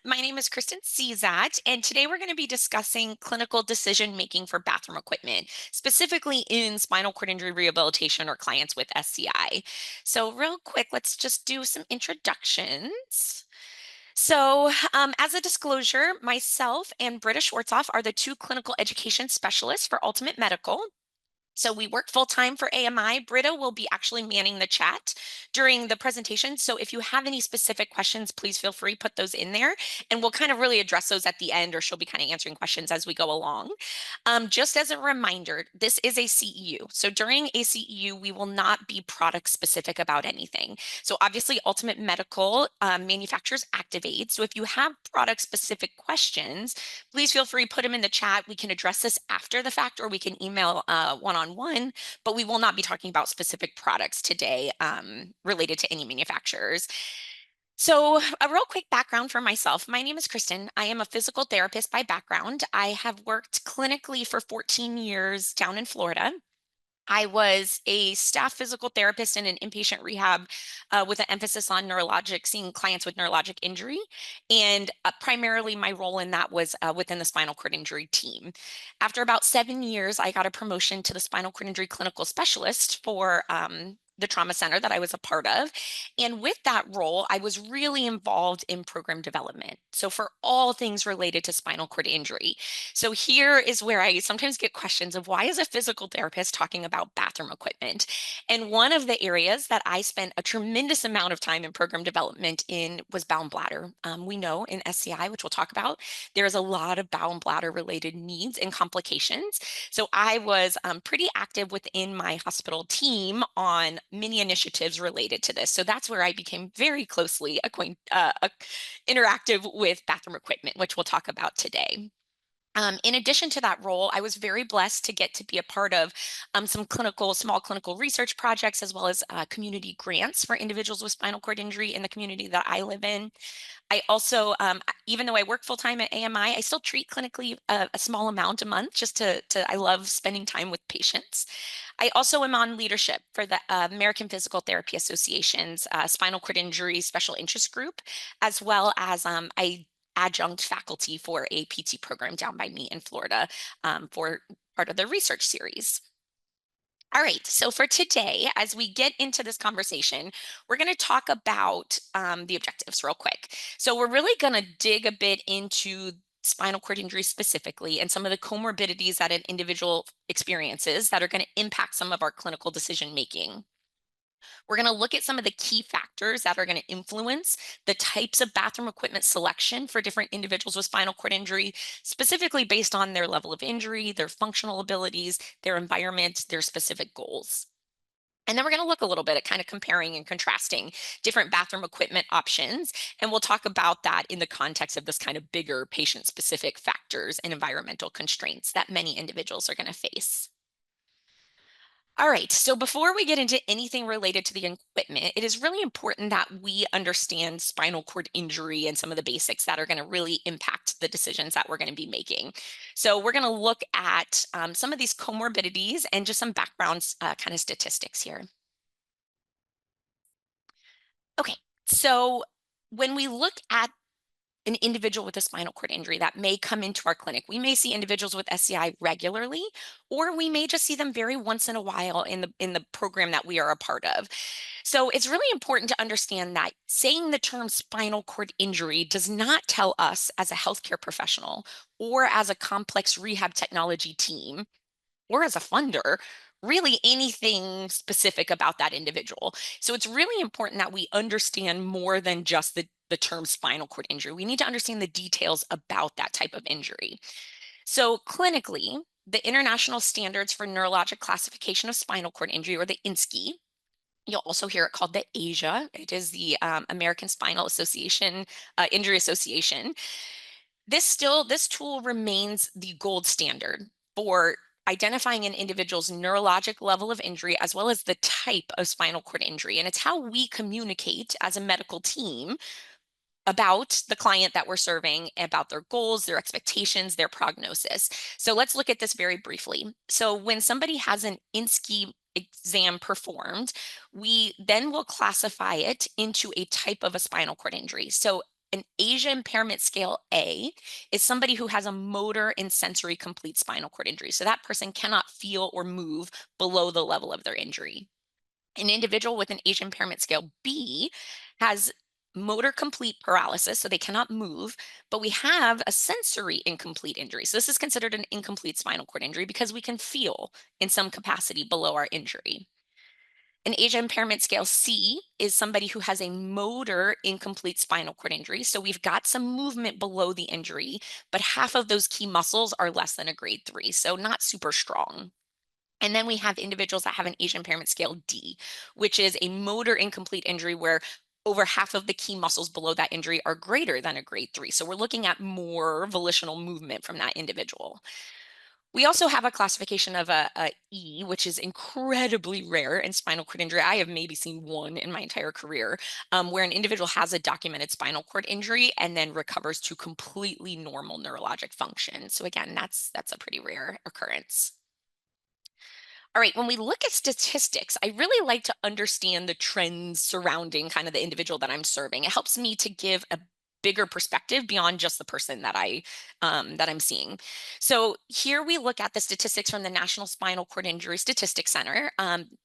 My name is Kristen Czat, and today we're going to be discussing clinical decision making for bathroom equipment, specifically in spinal cord injury rehabilitation or clients with SCI. So, real quick, let's just do some introductions. As a disclosure, myself and Britta Schwartzoff are the two clinical education specialists for Ultimate Medical. So we work full time for AMI. Britta will be actually manning the chat during the presentation. So if you have any specific questions, please feel free to put those in there and we'll kind of really address those at the end, or she'll be kind of answering questions as we go along. Just as a reminder, this is a CEU. So during a CEU, we will not be product specific about anything. So obviously Ultimate Medical manufactures Activate. So if you have product specific questions, please feel free to put them in the chat. We can address this after the fact, or we can email one-on-one, but we will not be talking about specific products today related to any manufacturers. So a real quick background for myself. My name is Kristen. I am a physical therapist by background. I have worked clinically for 14 years down in Florida. I was a staff physical therapist in an inpatient rehab with an emphasis on neurologic, seeing clients with neurologic injury. And primarily my role in that was within the spinal cord injury team. After about 7 years, I got a promotion to the spinal cord injury clinical specialist for the trauma center that I was a part of. And with that role, I was really involved in program development. So for all things related to spinal cord injury. So here is where I sometimes get questions of why is a physical therapist talking about bathroom equipment? And one of the areas that I spent a tremendous amount of time in program development in was bowel and bladder. We know in SCI, which we'll talk about, there's a lot of bowel and bladder related needs and complications. So I was pretty active within my hospital team on many initiatives related to this. So that's where I became very closely interactive with bathroom equipment, which we'll talk about today. In addition to that role, I was very blessed to get to be a part of some small clinical research projects, as well as community grants for individuals with spinal cord injury in the community that I live in. I also, even though I work full time at AMI, I still treat clinically a small amount a month I love spending time with patients. I also am on leadership for the American Physical Therapy Association's spinal cord injury special interest group, as well as I adjunct faculty for a PT program down by me in Florida for part of the research series. All right, so for today, as we get into this conversation, we're going to talk about the objectives real quick. So we're really going to dig a bit into spinal cord injury specifically and some of the comorbidities that an individual experiences that are going to impact some of our clinical decision making. We're going to look at some of the key factors that are going to influence the types of bathroom equipment selection for different individuals with spinal cord injury, specifically based on their level of injury, their functional abilities, their environment, their specific goals. And then we're going to look a little bit at kind of comparing and contrasting different bathroom equipment options. And we'll talk about that in the context of this kind of bigger patient-specific factors and environmental constraints that many individuals are going to face. All right, so before we get into anything related to the equipment, it is really important that we understand spinal cord injury and some of the basics that are going to really impact the decisions that we're going to be making. So we're going to look at some of these comorbidities and just some background kind of statistics here. Okay, so when we look at an individual with a spinal cord injury that may come into our clinic, we may see individuals with SCI regularly, or we may just see them very once in a while in the program that we are a part of. So it's really important to understand that saying the term spinal cord injury does not tell us as a healthcare professional or as a complex rehab technology team or as a funder really anything specific about that individual. So it's really important that we understand more than just the term spinal cord injury. We need to understand the details about that type of injury. So clinically, the International Standards for Neurologic Classification of Spinal Cord Injury, or the INSCI, you'll also hear it called the ASIA. It is the American Spinal Association, Injury Association. This tool remains the gold standard for identifying an individual's neurologic level of injury as well as the type of spinal cord injury. And it's how we communicate as a medical team about the client that we're serving, about their goals, their expectations, their prognosis. So let's look at this very briefly. So when somebody has an INSCI exam performed, we then will classify it into a type of a spinal cord injury. So An Asia Impairment Scale A is somebody who has a motor and sensory complete spinal cord injury. So that person cannot feel or move below the level of their injury. An individual with an Asia Impairment Scale B has motor complete paralysis, so they cannot move, but we have a sensory incomplete injury. So this is considered an incomplete spinal cord injury because we can feel in some capacity below our injury. An Asia Impairment Scale C is somebody who has a motor incomplete spinal cord injury. So we've got some movement below the injury, but half of those key muscles are less than a grade 3, so not super strong. And then we have individuals that have an Asia Impairment Scale D, which is a motor incomplete injury where over half of the key muscles below that injury are greater than a grade 3. So we're looking at more volitional movement from that individual. We also have a classification of a E, which is incredibly rare in spinal cord injury. I have maybe seen one in my entire career, where an individual has a documented spinal cord injury and then recovers to completely normal neurologic function. So again, that's a pretty rare occurrence. All right, when we look at statistics, I really like to understand the trends surrounding kind of the individual that I'm serving. It helps me to give a bigger perspective beyond just the person that I'm seeing. So here we look at the statistics from the National Spinal Cord Injury Statistics Center.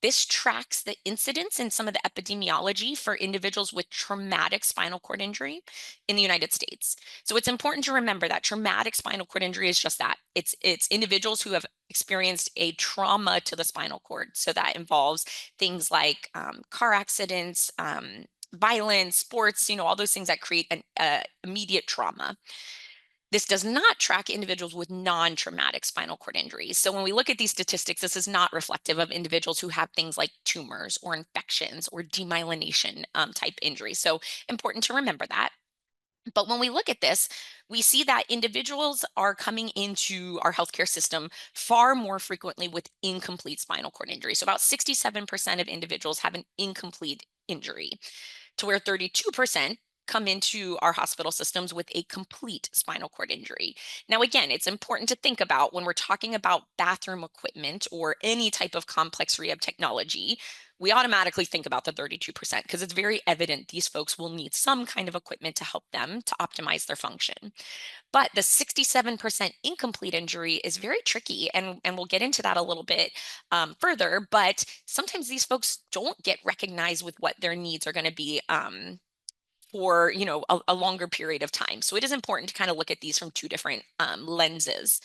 This tracks the incidence and some of the epidemiology for individuals with traumatic spinal cord injury in the United States. So it's important to remember that traumatic spinal cord injury is just that. It's individuals who have experienced a trauma to the spinal cord. So that involves things like car accidents, violence, sports, all those things that create an immediate trauma. This does not track individuals with non-traumatic spinal cord injuries. So when we look at these statistics, this is not reflective of individuals who have things like tumors or infections or demyelination type injuries. So important to remember that. But when we look at this, we see that individuals are coming into our healthcare system far more frequently with incomplete spinal cord injury. So about 67% of individuals have an incomplete injury, to where 32% come into our hospital systems with a complete spinal cord injury. Now, again, it's important to think about when we're talking about bathroom equipment or any type of complex rehab technology, we automatically think about the 32% because it's very evident these folks will need some kind of equipment to help them to optimize their function. But the 67% incomplete injury is very tricky, and we'll get into that a little bit further. But sometimes these folks don't get recognized with what their needs are going to be for a longer period of time. So it is important to kind of look at these from two different lenses.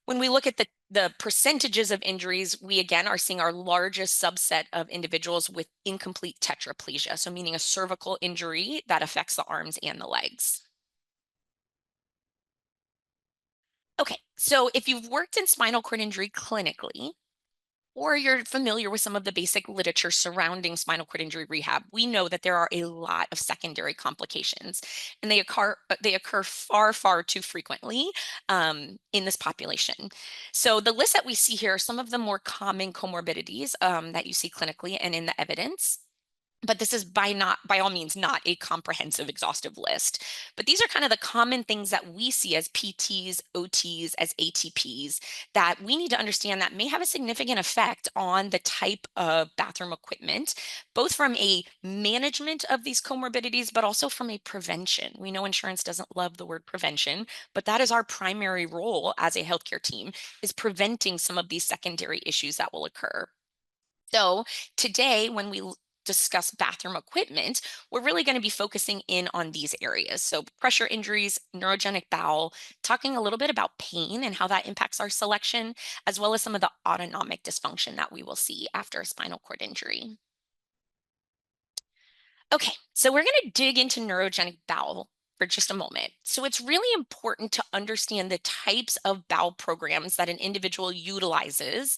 When we look at the percentages of injuries, we again are seeing our largest subset of individuals with incomplete tetraplegia, so meaning a cervical injury that affects the arms and the legs. Okay, so if you've worked in spinal cord injury clinically, or you're familiar with some of the basic literature surrounding spinal cord injury rehab, we know that there are a lot of secondary complications, and they occur far, far too frequently in this population. So the list that we see here are some of the more common comorbidities that you see clinically and in the evidence. But this is by all means not a comprehensive, exhaustive list. But these are kind of the common things that we see as PTs, OTs, as ATPs that we need to understand that may have a significant effect on the type of bathroom equipment, both from a management of these comorbidities, but also from a prevention. We know insurance doesn't love the word prevention, but that is our primary role as a healthcare team, is preventing some of these secondary issues that will occur. So today, when we discuss bathroom equipment, we're really going to be focusing in on these areas. So pressure injuries, neurogenic bowel, talking a little bit about pain and how that impacts our selection, as well as some of the autonomic dysfunction that we will see after a spinal cord injury. Okay, so we're going to dig into neurogenic bowel for just a moment. So it's really important to understand the types of bowel programs that an individual utilizes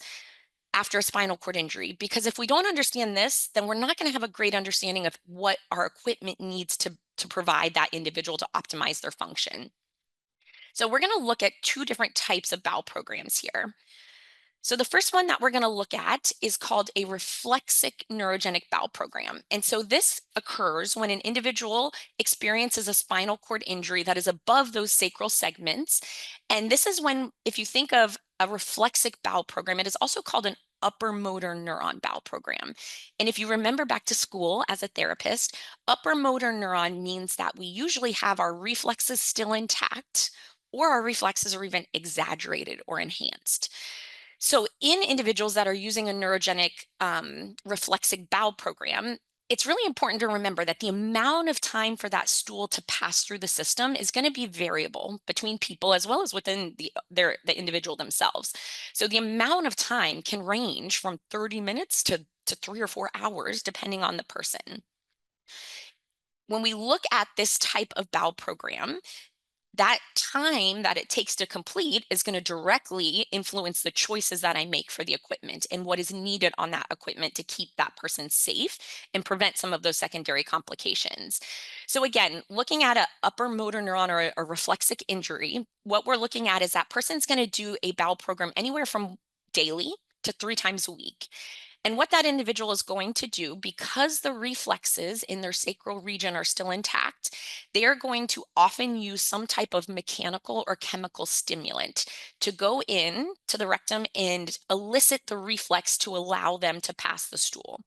after a spinal cord injury, because if we don't understand this, then we're not going to have a great understanding of what our equipment needs to provide that individual to optimize their function. So we're going to look at two different types of bowel programs here. So the first one that we're going to look at is called a reflexic neurogenic bowel program. And so this occurs when an individual experiences a spinal cord injury that is above those sacral segments. And this is when, if you think of a reflexic bowel program, it is also called an upper motor neuron bowel program. And if you remember back to school as a therapist, upper motor neuron means that we usually have our reflexes still intact, or our reflexes are even exaggerated or enhanced. So, in individuals that are using a neurogenic reflexic bowel program, it's really important to remember that the amount of time for that stool to pass through the system is going to be variable between people as well as within the individual themselves. So the amount of time can range from 30 minutes to 3 or 4 hours, depending on the person. When we look at this type of bowel program, that time that it takes to complete is going to directly influence the choices that I make for the equipment and what is needed on that equipment to keep that person safe and prevent some of those secondary complications. So again, looking at an upper motor neuron or a reflexic injury, what we're looking at is that person's going to do a bowel program anywhere from daily to 3 times a week. And what that individual is going to do, because the reflexes in their sacral region are still intact, they are going to often use some type of mechanical or chemical stimulant to go in to the rectum and elicit the reflex to allow them to pass the stool.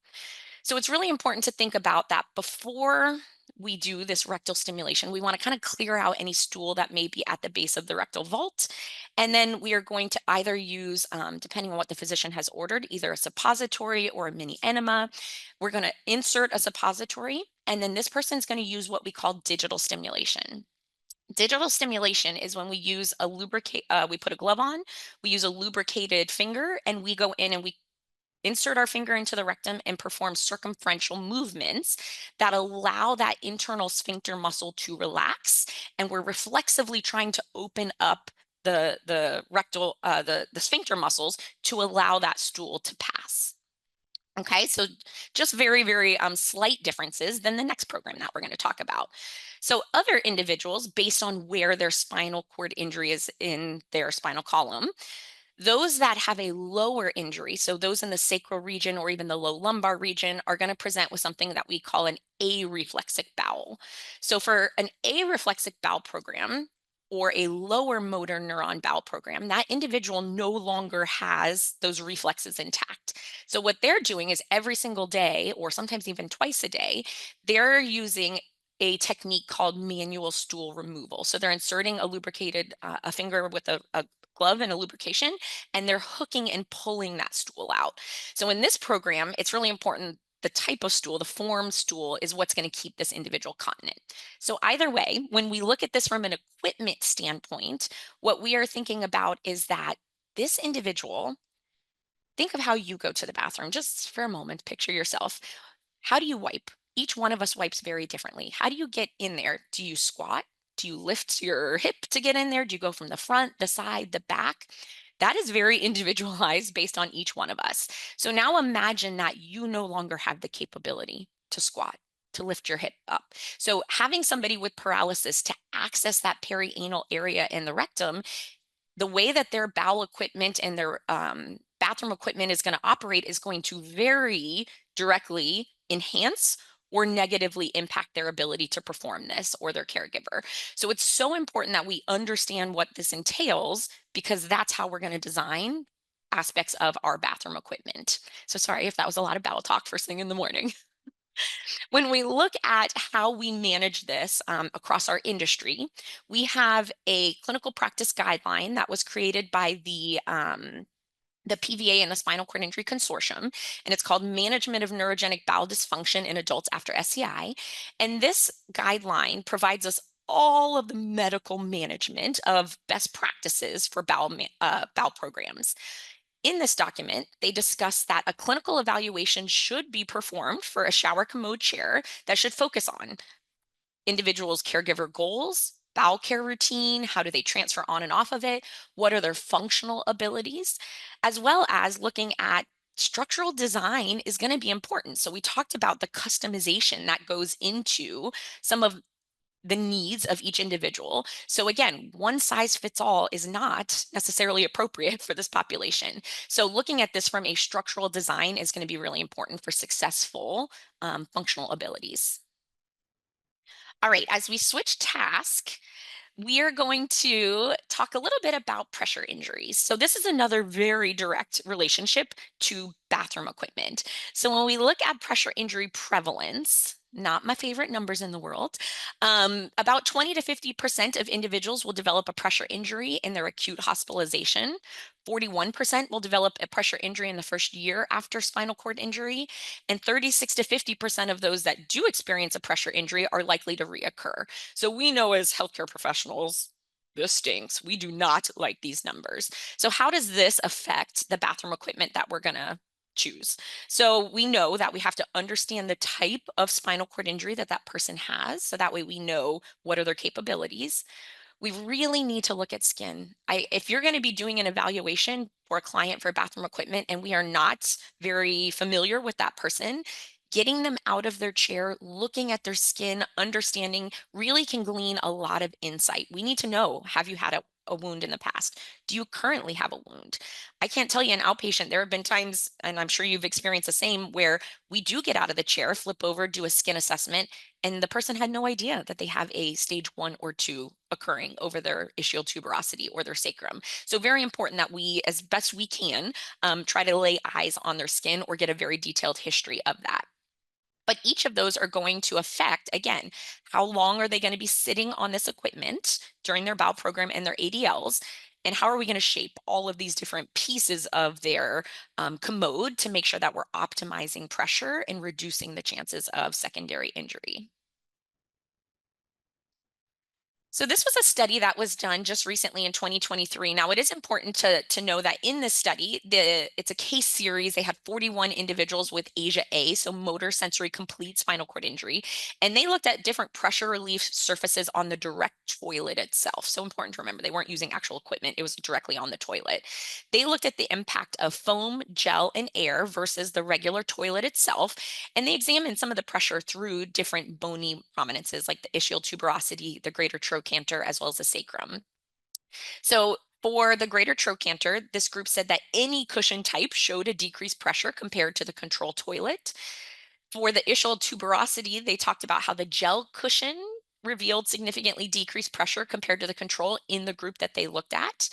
So it's really important to think about that before we do this rectal stimulation. We want to kind of clear out any stool that may be at the base of the rectal vault. And then we are going to either use, depending on what the physician has ordered, either a suppository or a mini enema. We're going to insert a suppository, and then this person is going to use what we call digital stimulation. Digital stimulation is when we use a lubricate, we put a glove on, we use a lubricated finger, and we go in and we insert our finger into the rectum and perform circumferential movements that allow that internal sphincter muscle to relax. And we're reflexively trying to open up the rectal, the sphincter muscles to allow that stool to pass. Okay, so just very, very slight differences than the next program that we're going to talk about. So other individuals, based on where their spinal cord injury is in their spinal column, those that have a lower injury, so those in the sacral region or even the low lumbar region, are going to present with something that we call an areflexic bowel. So for an areflexic bowel program or a lower motor neuron bowel program, that individual no longer has those reflexes intact. So what they're doing is every single day, or sometimes even twice a day, they're using a technique called manual stool removal. So they're inserting a lubricated, a finger with a glove and a lubrication, and they're hooking and pulling that stool out. So in this program, it's really important the type of stool, the form stool, is what's going to keep this individual continent. So either way, when we look at this from an equipment standpoint, what we are thinking about is that this individual, think of how you go to the bathroom. Just for a moment, picture yourself. How do you wipe? Each one of us wipes very differently. How do you get in there? Do you squat? Do you lift your hip to get in there? Do you go from the front, the side, the back? That is very individualized based on each one of us. So now imagine that you no longer have the capability to squat, to lift your hip up. So having somebody with paralysis to access that perianal area in the rectum, the way that their bowel equipment and their bathroom equipment is going to operate is going to very directly enhance or negatively impact their ability to perform this or their caregiver. So it's so important that we understand what this entails, because that's how we're going to design aspects of our bathroom equipment. So sorry if that was a lot of bowel talk first thing in the morning. When we look at how we manage this across our industry, we have a clinical practice guideline that was created by the PVA and the Spinal Cord Injury Consortium, and it's called Management of Neurogenic Bowel Dysfunction in Adults After SCI. And this guideline provides us all of the medical management of best practices for bowel programs. In this document, they discuss that a clinical evaluation should be performed for a shower commode chair that should focus on individuals' caregiver goals, bowel care routine, how do they transfer on and off of it, what are their functional abilities, as well as looking at structural design is going to be important. So we talked about the customization that goes into some of the needs of each individual. So again, one size fits all is not necessarily appropriate for this population. So looking at this from a structural design is going to be really important for successful functional abilities. All right, as we switch task, We are going to talk a little bit about pressure injuries. So, this is another very direct relationship to bathroom equipment. So, when we look at pressure injury prevalence, not my favorite numbers in the world, about 20 to 50% of individuals will develop a pressure injury in their acute hospitalization. 41% will develop a pressure injury in the first year after spinal cord injury. And 36 to 50% of those that do experience a pressure injury are likely to reoccur. So we know as healthcare professionals, this stinks. We do not like these numbers. So how does this affect the bathroom equipment that we're going to choose? So we know that we have to understand the type of spinal cord injury that that person has. So that way we know what are their capabilities. We really need to look at skin. If you're going to be doing an evaluation for a client for bathroom equipment and we are not very familiar with that person, getting them out of their chair, looking at their skin, understanding really can glean a lot of insight. We need to know, have you had a wound in the past? Do you currently have a wound? I can't tell you an outpatient. There have been times, and I'm sure you've experienced the same, where we do get out of the chair, flip over, do a skin assessment, and the person had no idea that they have a stage 1 or 2 occurring over their ischial tuberosity or their sacrum. So very important that we, as best we can, try to lay eyes on their skin or get a very detailed history of that. But each of those are going to affect, again, how long are they going to be sitting on this equipment during their bowel program and their ADLs? And how are we going to shape all of these different pieces of their commode to make sure that we're optimizing pressure and reducing the chances of secondary injury? So this was a study that was done just recently in 2023. Now, it is important to know that in this study, it's a case series. They had 41 individuals with ASIA A, so motor sensory complete spinal cord injury, and they looked at different pressure relief surfaces on the direct toilet itself. So important to remember, they weren't using actual equipment. It was directly on the toilet. They looked at the impact of foam, gel, and air versus the regular toilet itself, and they examined some of the pressure through different bony prominences like the ischial tuberosity, the greater trochanter, as well as the sacrum. So for the greater trochanter, this group said that any cushion type showed a decreased pressure compared to the control toilet. For the ischial tuberosity, they talked about how the gel cushion revealed significantly decreased pressure compared to the control in the group that they looked at.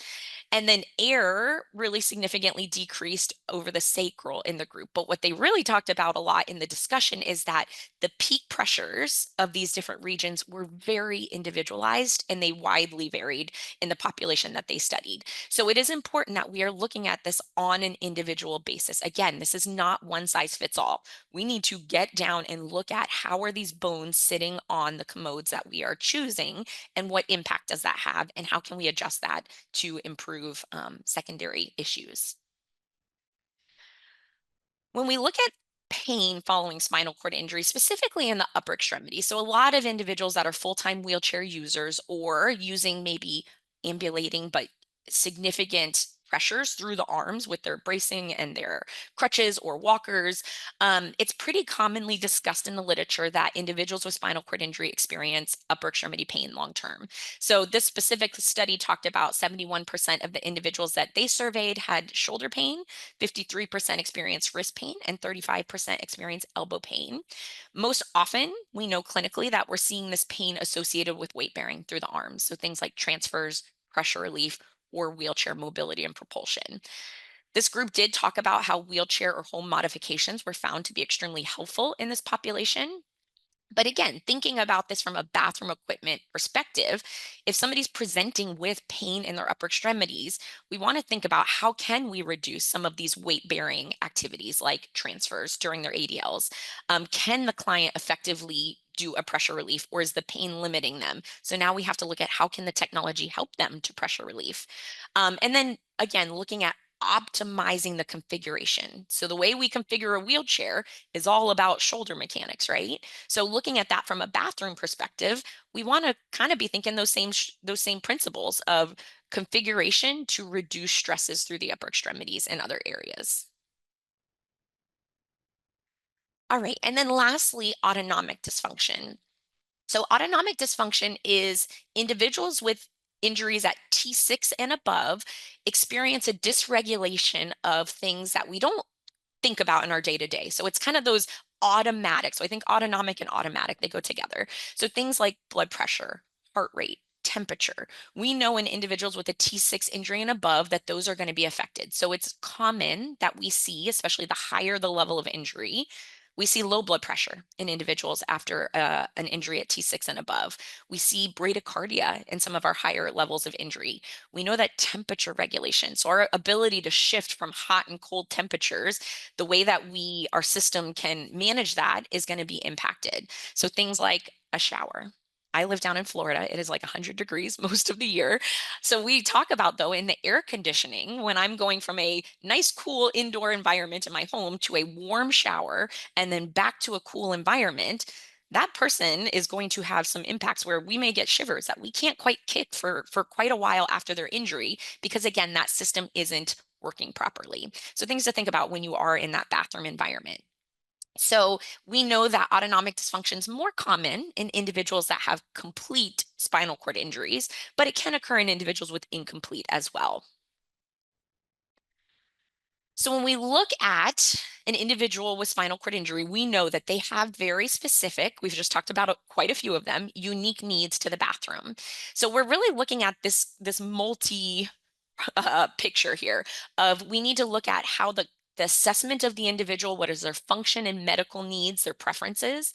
And then air really significantly decreased over the sacral in the group. But what they really talked about a lot in the discussion is that the peak pressures of these different regions were very individualized and they widely varied in the population that they studied. So it is important that we are looking at this on an individual basis. Again, this is not one size fits all. We need to get down and look at how are these bones sitting on the commodes that we are choosing and what impact does that have and how can we adjust that to improve secondary issues. When we look at pain following spinal cord injury, specifically in the upper extremity, so a lot of individuals that are full-time wheelchair users or using maybe ambulating but significant pressures through the arms with their bracing and their crutches or walkers, it's pretty commonly discussed in the literature that individuals with spinal cord injury experience upper extremity pain long term. So this specific study talked about 71% of the individuals that they surveyed had shoulder pain, 53% experience wrist pain, and 35% experience elbow pain. Most often, we know clinically that we're seeing this pain associated with weight bearing through the arms. So things like transfers, pressure relief, or wheelchair mobility and propulsion. This group did talk about how wheelchair or home modifications were found to be extremely helpful in this population. But again, thinking about this from a bathroom equipment perspective, if somebody's presenting with pain in their upper extremities, we want to think about how can we reduce some of these weight-bearing activities like transfers during their ADLs. Can the client effectively do a pressure relief or is the pain limiting them? So now we have to look at how can the technology help them to pressure relief. And then again, looking at optimizing the configuration. So the way we configure a wheelchair is all about shoulder mechanics, right? So looking at that from a bathroom perspective, we want to kind of be thinking those same principles of configuration to reduce stresses through the upper extremities and other areas. All right, and then lastly, autonomic dysfunction. So autonomic dysfunction is individuals with injuries at T6 and above experience a dysregulation of things that we don't think about in our day to day. So it's kind of those automatic. So I think autonomic and automatic, they go together. So things like blood pressure, heart rate, temperature. We know in individuals with a T6 injury and above that those are going to be affected. So it's common that we see, especially the higher the level of injury, we see low blood pressure in individuals after an injury at T6 and above. We see bradycardia in some of our higher levels of injury. We know that temperature regulation, so our ability to shift from hot and cold temperatures, the way that our system can manage that is going to be impacted. So things like a shower. I live down in Florida. It is like 100 degrees most of the year. So we talk about, though, in the air conditioning, when I'm going from a nice, cool indoor environment in my home to a warm shower and then back to a cool environment, that person is going to have some impacts where we may get shivers that we can't quite kick for quite a while after their injury, because again, that system isn't working properly. So things to think about when you are in that bathroom environment. So we know that autonomic dysfunction is more common in individuals that have complete spinal cord injuries, but it can occur in individuals with incomplete as well. So when we look at an individual with spinal cord injury, we know that they have very specific, we've just talked about quite a few of them, unique needs to the bathroom. So we're really looking at this multi picture here of, we need to look at how the assessment of the individual, what is their function and medical needs, their preferences,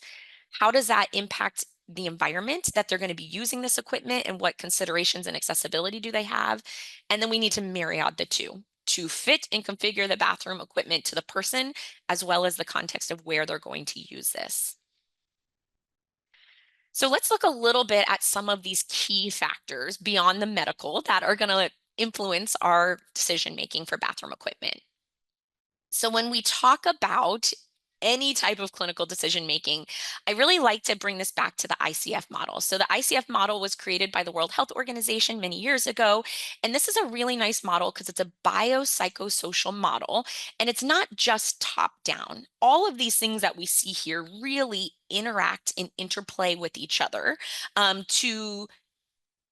how does that impact the environment that they're going to be using this equipment, and what considerations and accessibility do they have? And then we need to marry out the two to fit and configure the bathroom equipment to the person, as well as the context of where they're going to use this. So let's look a little bit at some of these key factors beyond the medical that are going to influence our decision making for bathroom equipment. So when we talk about any type of clinical decision making, I really like to bring this back to the ICF model. So the ICF model was created by the World Health Organization many years ago. And this is a really nice model because it's a biopsychosocial model, and it's not just top down. All of these things that we see here really interact and interplay with each other to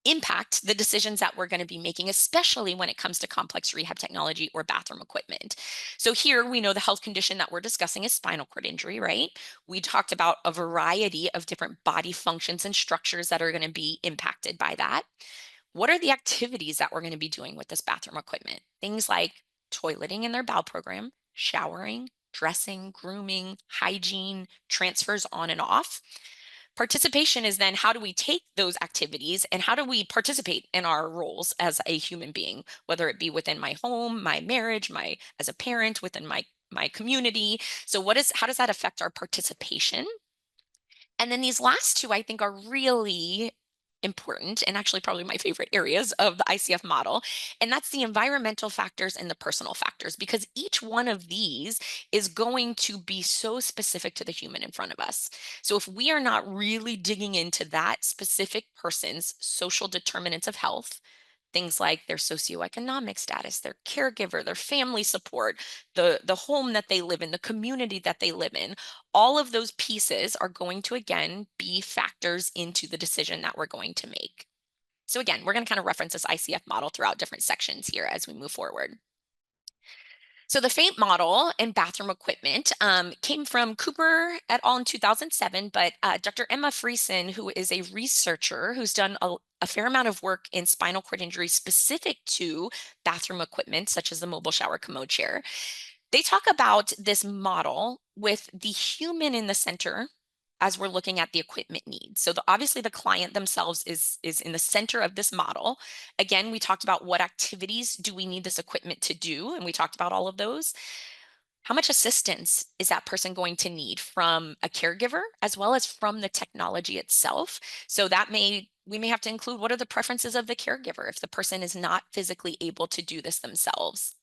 impact the decisions that we're going to be making, especially when it comes to complex rehab technology or bathroom equipment. So here we know the health condition that we're discussing is spinal cord injury, right? We talked about a variety of different body functions and structures that are going to be impacted by that. What are the activities that we're going to be doing with this bathroom equipment? Things like toileting in their bowel program, showering, dressing, grooming, hygiene, transfers on and off. Participation is then, how do we take those activities and how do we participate in our roles as a human being, whether it be within my home, my marriage, my as a parent, within my community. So how does that affect our participation? And then these last two, I think, are really important, and actually probably my favorite areas of the ICF model. And that's the environmental factors and the personal factors, because each one of these is going to be so specific to the human in front of us. So if we are not really digging into that specific person's social determinants of health, things like their socioeconomic status, their caregiver, their family support, the home that they live in, the community that they live in, all of those pieces are going to, again, be factors into the decision that we're going to make. So again, we're going to kind of reference this ICF model throughout different sections here as we move forward. So the FAINT model and bathroom equipment came from Cooper et al. In 2007, but Dr. Emma Friesen, who is a researcher who's done a fair amount of work in spinal cord injury specific to bathroom equipment, such as the mobile shower commode chair, they talk about this model with the human in the center as we're looking at the equipment needs. So obviously the client themselves is in the center of this model. Again, we talked about what activities do we need this equipment to do, and we talked about all of those. How much assistance is that person going to need from a caregiver as well as from the technology itself? So we may have to include, what are the preferences of the caregiver if the person is not physically able to do this themselves?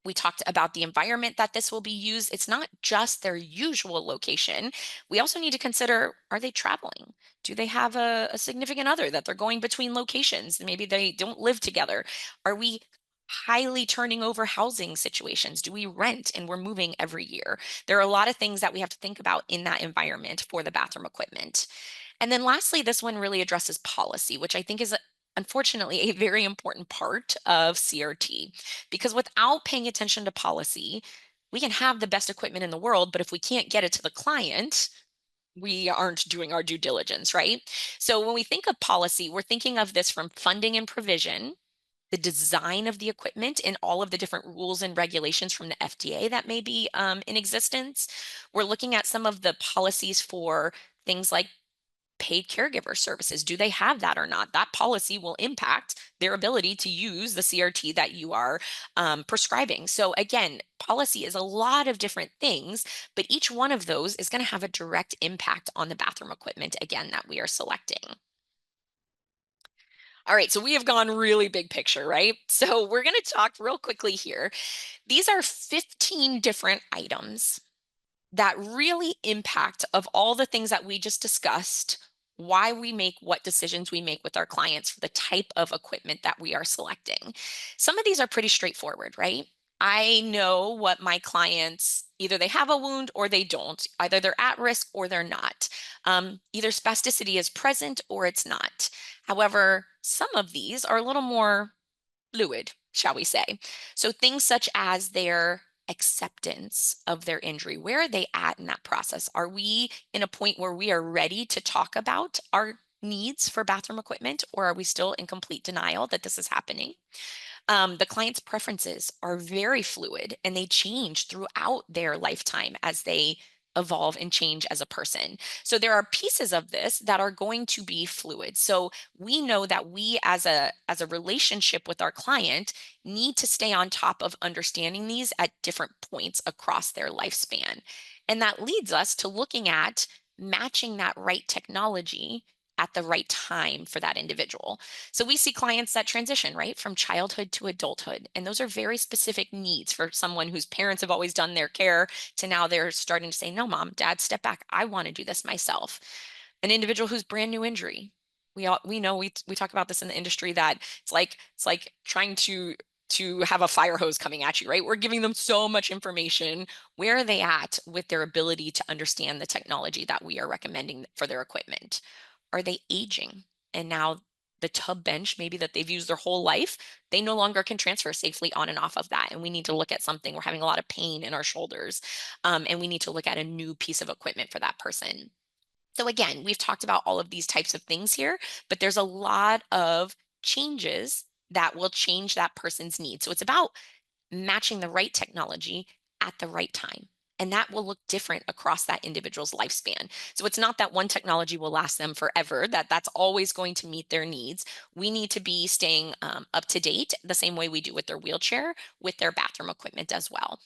We talked about the environment that this will be used. It's not just their usual location. We also need to consider, are they traveling? Do they have a significant other that they're going between locations? Maybe they don't live together. Are we highly turning over housing situations? Do we rent and we're moving every year? There are a lot of things that we have to think about in that environment for the bathroom equipment. And then lastly, this one really addresses policy, which I think is unfortunately a very important part of CRT, because without paying attention to policy, we can have the best equipment in the world, but if we can't get it to the client, we aren't doing our due diligence, right? So when we think of policy, we're thinking of this from funding and provision, the design of the equipment, and all of the different rules and regulations from the FDA that may be in existence. We're looking at some of the policies for things like paid caregiver services. Do they have that or not? That policy will impact their ability to use the CRT that you are prescribing. So again, policy is a lot of different things, but each one of those is going to have a direct impact on the bathroom equipment, again, that we are selecting. All right, so we have gone really big picture, right? So we're going to talk real quickly here. These are 15 different items that really impact, of all the things that we just discussed, why we make what decisions we make with our clients for the type of equipment that we are selecting. Some of these are pretty straightforward, right? I know what my clients, either they have a wound or they don't, either they're at risk or they're not. Either spasticity is present or it's not. However, some of these are a little more fluid, shall we say. So things such as their acceptance of their injury. Where are they at in that process? Are we in a point where we are ready to talk about our needs for bathroom equipment, or are we still in complete denial that this is happening? The client's preferences are very fluid and they change throughout their lifetime as they evolve and change as a person. So there are pieces of this that are going to be fluid. So we know that we as a relationship with our client need to stay on top of understanding these at different points across their lifespan. And that leads us to looking at matching that right technology at the right time for that individual. So we see clients that transition, right, from childhood to adulthood. And those are very specific needs for someone whose parents have always done their care to now they're starting to say, no, mom, dad, step back. I want to do this myself. An individual who's brand new injury. We know we talk about this in the industry that it's like trying to have a fire hose coming at you, right? We're giving them so much information. Where are they at with their ability to understand the technology that we are recommending for their equipment? Are they aging? And now the tub bench, maybe that they've used their whole life, they no longer can transfer safely on and off of that. And we need to look at something. We're having a lot of pain in our shoulders, and we need to look at a new piece of equipment for that person. So again, we've talked about all of these types of things here, but there's a lot of changes that will change that person's needs. So it's about matching the right technology at the right time. And that will look different across that individual's lifespan. So it's not that one technology will last them forever, that's always going to meet their needs. We need to be staying up to date the same way we do with their wheelchair, with their bathroom equipment as well.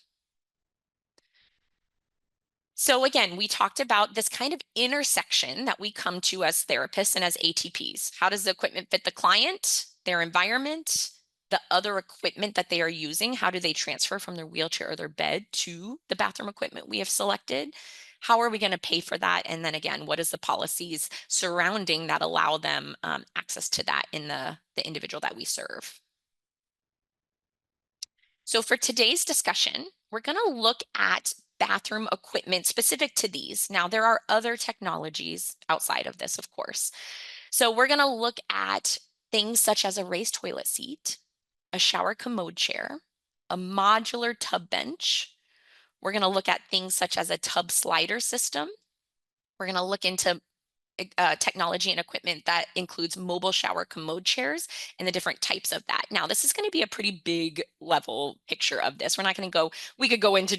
So again, we talked about this kind of intersection that we come to as therapists and as ATPs. How does the equipment fit the client, their environment, the other equipment that they are using? How do they transfer from their wheelchair or their bed to the bathroom equipment we have selected? How are we going to pay for that? And then again, what is the policies surrounding that allow them access to that in the individual that we serve? So for today's discussion, we're going to look at bathroom equipment specific to these. Now, there are other technologies outside of this, of course. So we're going to look at things such as a raised toilet seat, a shower commode chair, a modular tub bench. We're going to look at things such as a tub slider system. We're going to look into technology and equipment that includes mobile shower commode chairs and the different types of that. Now, this is going to be a pretty big level picture of this. We're not going to go, we could go into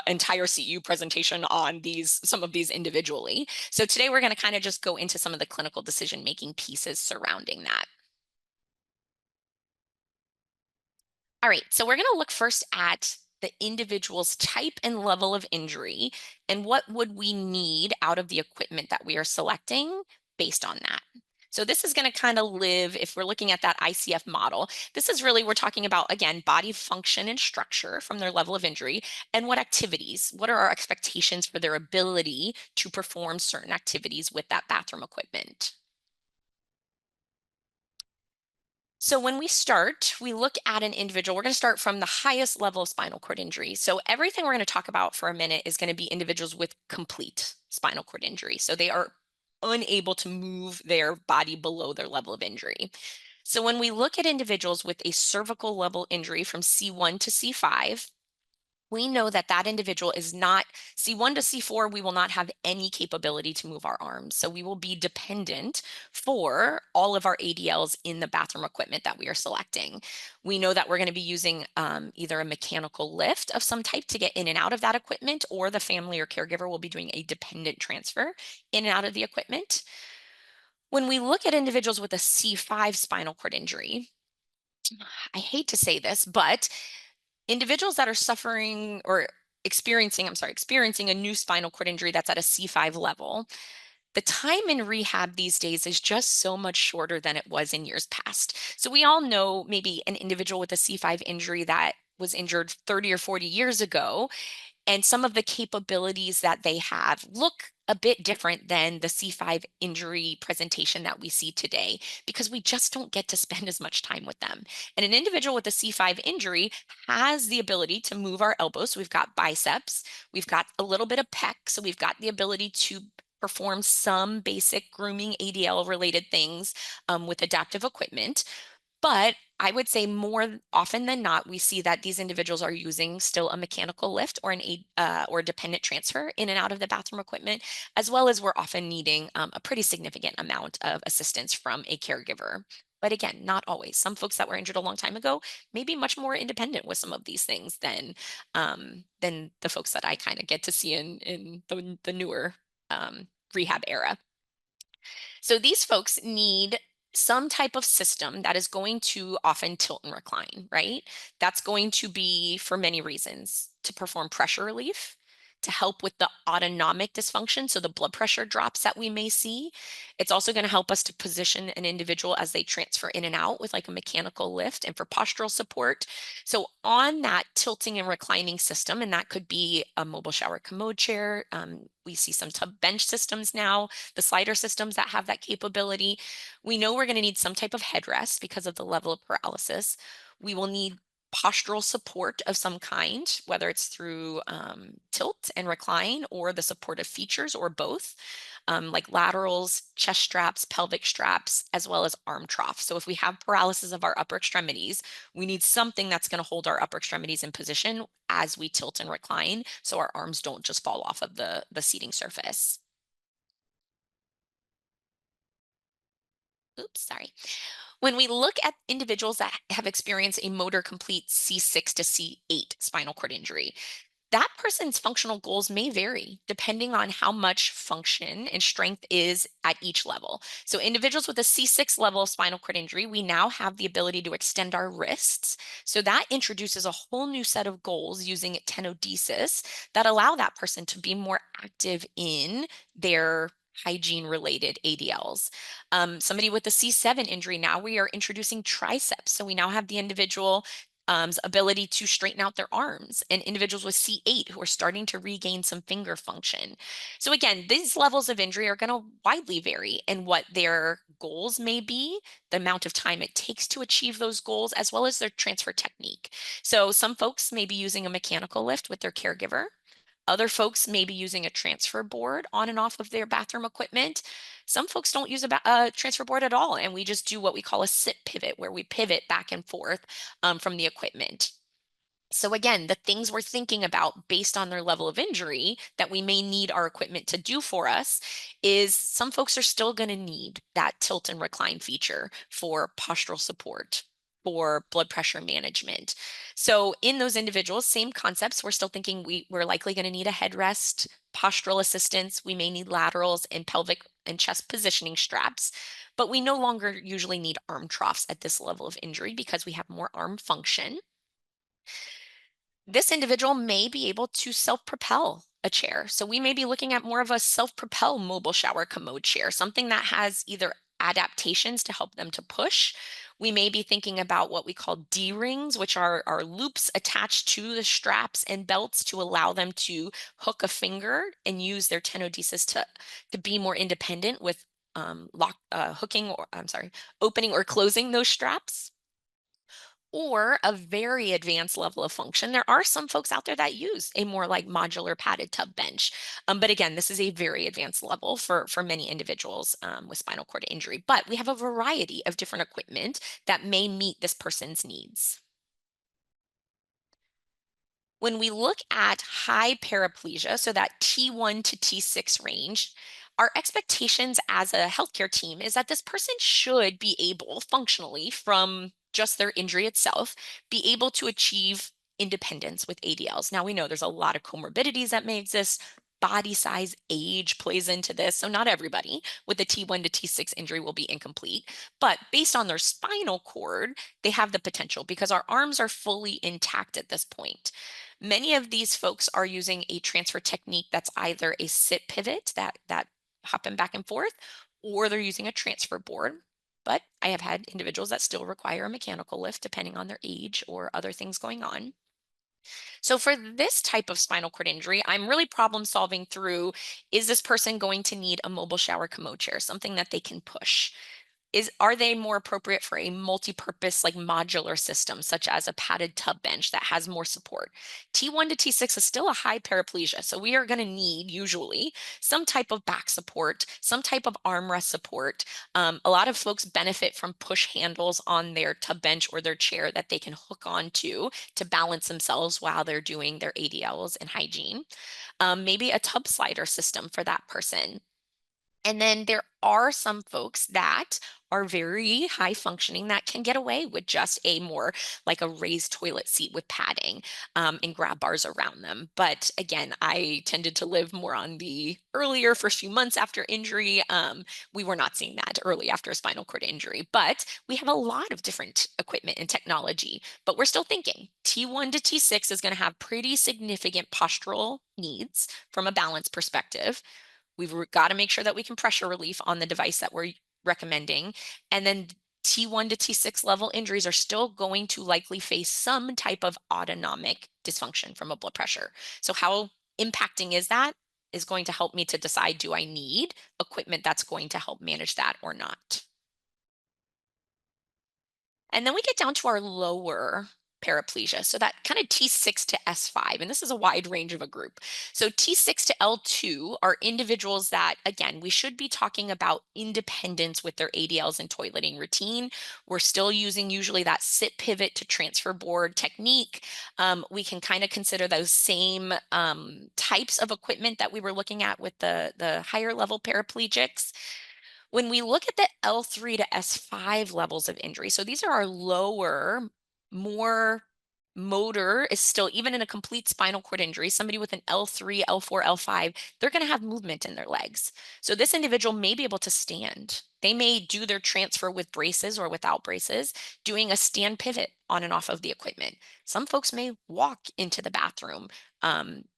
entire CU presentation on some of these individually. So today we're going to kind of just go into some of the clinical decision-making pieces surrounding that. All right, so we're going to look first at the individual's type and level of injury and what would we need out of the equipment that we are selecting based on that. So this is going to kind of live, if we're looking at that ICF model, this is really, we're talking about, again, body function and structure from their level of injury and what activities, what are our expectations for their ability to perform certain activities with that bathroom equipment. So when we start, we look at an individual, we're going to start from the highest level of spinal cord injury. So everything we're going to talk about for a minute is going to be individuals with complete spinal cord injury. So they are unable to move their body below their level of injury. So when we look at individuals with a cervical level injury from C1 to C5, we know that that individual is not C1 to C4, we will not have any capability to move our arms. So we will be dependent for all of our ADLs in the bathroom equipment that we are selecting. We know that we're going to be using either a mechanical lift of some type to get in and out of that equipment, or the family or caregiver will be doing a dependent transfer in and out of the equipment. When we look at individuals with a C5 spinal cord injury, I hate to say this, but individuals that are suffering or experiencing a new spinal cord injury that's at a C5 level, the time in rehab these days is just so much shorter than it was in years past. So we all know maybe an individual with a C5 injury that was injured 30 or 40 years ago, and some of the capabilities that they have look a bit different than the C5 injury presentation that we see today, because we just don't get to spend as much time with them. And an individual with a C5 injury has the ability to move our elbows. So we've got biceps, we've got a little bit of pec, so we've got the ability to perform some basic grooming ADL related things with adaptive equipment. But I would say more often than not, we see that these individuals are using still a mechanical lift or or a dependent transfer in and out of the bathroom equipment, as well as we're often needing a pretty significant amount of assistance from a caregiver. But again, not always. Some folks that were injured a long time ago may be much more independent with some of these things than the folks that I kind of get to see in the newer rehab era. So these folks need some type of system that is going to often tilt and recline, right? That's going to be for many reasons: to perform pressure relief, to help with the autonomic dysfunction, so the blood pressure drops that we may see. It's also going to help us to position an individual as they transfer in and out with like a mechanical lift, and for postural support. So on that tilting and reclining system, and that could be a mobile shower commode chair. We see some tub bench systems now, the slider systems that have that capability. We know we're going to need some type of headrest because of the level of paralysis. We will need postural support of some kind, whether it's through tilt and recline or the supportive features or both, like laterals, chest straps, pelvic straps, as well as arm troughs. So if we have paralysis of our upper extremities, we need something that's going to hold our upper extremities in position as we tilt and recline, so our arms don't just fall off of the seating surface. Oops, sorry. When we look at individuals that have experienced a motor complete C6 to C8 spinal cord injury, that person's functional goals may vary depending on how much function and strength is at each level. So individuals with a C6 level of spinal cord injury, we now have the ability to extend our wrists. So that introduces a whole new set of goals using tenodesis that allow that person to be more active in their hygiene related ADLs. Somebody with a C7 injury, now we are introducing triceps. So we now have the individual ability to straighten out their arms, and individuals with C8 who are starting to regain some finger function. So again, these levels of injury are going to widely vary in what their goals may be, the amount of time it takes to achieve those goals, as well as their transfer technique. So some folks may be using a mechanical lift with their caregiver. Other folks may be using a transfer board on and off of their bathroom equipment. Some folks don't use a transfer board at all, and we just do what we call a sit pivot, where we pivot back and forth from the equipment. So again, the things we're thinking about based on their level of injury that we may need our equipment to do for us is some folks are still going to need that tilt and recline feature for postural support, for blood pressure management. So in those individuals, same concepts, we're still thinking we're likely going to need a headrest, postural assistance, we may need laterals and pelvic and chest positioning straps, but we no longer usually need arm troughs at this level of injury because we have more arm function. This individual may be able to self-propel a chair. So we may be looking at more of a self-propel mobile shower commode chair, something that has either adaptations to help them to push. We may be thinking about what we call D-rings, which are loops attached to the straps and belts to allow them to hook a finger and use their tenodesis to be more independent with hooking, or I'm sorry, opening or closing those straps, or a very advanced level of function. There are some folks out there that use a more like modular padded tub bench. But again, this is a very advanced level for many individuals with spinal cord injury. But we have a variety of different equipment that may meet this person's needs. When we look at high paraplegia, so that T1 to T6 range, our expectations as a healthcare team is that this person should be able, functionally, from just their injury itself, be able to achieve independence with ADLs. Now, we know there's a lot of comorbidities that may exist. Body size, age plays into this. So, not everybody with a T1 to T6 injury will be incomplete. But based on their spinal cord, they have the potential because our arms are fully intact at this point. Many of these folks are using a transfer technique that's either a sit pivot, that hopping back and forth, or they're using a transfer board. But I have had individuals that still require a mechanical lift depending on their age or other things going on. So for this type of spinal cord injury, I'm really problem solving through, is this person going to need a mobile shower commode chair, something that they can push? Are they more appropriate for a multi-purpose like modular system such as a padded tub bench that has more support? T1 to T6 is still a high paraplegia, so we are going to need usually some type of back support, some type of armrest support. A lot of folks benefit from push handles on their tub bench or their chair that they can hook onto to balance themselves while they're doing their ADLs and hygiene. Maybe a tub slider system for that person. And then there are some folks that are very high functioning that can get away with just a more like a raised toilet seat with padding and grab bars around them. But again, I tended to live more on the earlier first few months after injury. We were not seeing that early after a spinal cord injury, but we have a lot of different equipment and technology. But we're still thinking T1 to T6 is going to have pretty significant postural needs from a balance perspective. We've got to make sure that we can pressure relief on the device that we're recommending. And then T1 to T6 level injuries are still going to likely face some type of autonomic dysfunction from a blood pressure. So how impacting is that is going to help me to decide, do I need equipment that's going to help manage that or not? And then we get down to our lower paraplegia. So that kind of T6 to S5, and this is a wide range of a group. So T6 to L2 are individuals that, again, we should be talking about independence with their ADLs and toileting routine. We're still using usually that sit pivot to transfer board technique. We can kind of consider those same types of equipment that we were looking at with the higher level paraplegics. When we look at the L3 to S5 levels of injury, so these are our lower, more motor is still, even in a complete spinal cord injury, somebody with an L3, L4, L5, they're going to have movement in their legs. So this individual may be able to stand. They may do their transfer with braces or without braces, doing a stand pivot on and off of the equipment. Some folks may walk into the bathroom.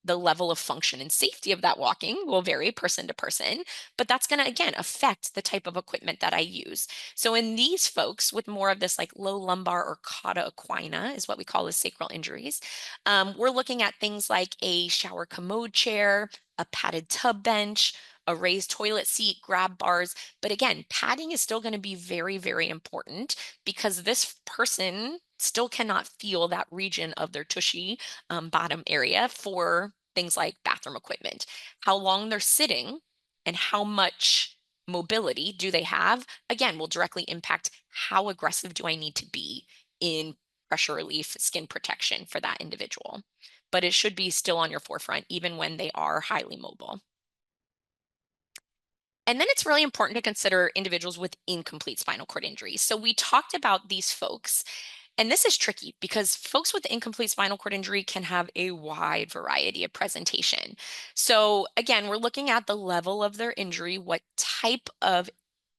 The level of function and safety of that walking will vary person to person, but that's going to, again, affect the type of equipment that I use. So in these folks with more of this like low lumbar or cauda equina is what we call as sacral injuries, we're looking at things like a shower commode chair, a padded tub bench, a raised toilet seat, grab bars. But again, padding is still going to be very, very important because this person still cannot feel that region of their tushy bottom area for things like bathroom equipment. How long they're sitting and how much mobility do they have, again, will directly impact how aggressive do I need to be in pressure relief, skin protection for that individual. But it should be still on your forefront, even when they are highly mobile. And then it's really important to consider individuals with incomplete spinal cord injuries. So we talked about these folks, and this is tricky because folks with incomplete spinal cord injury can have a wide variety of presentation. So again, we're looking at the level of their injury, what type of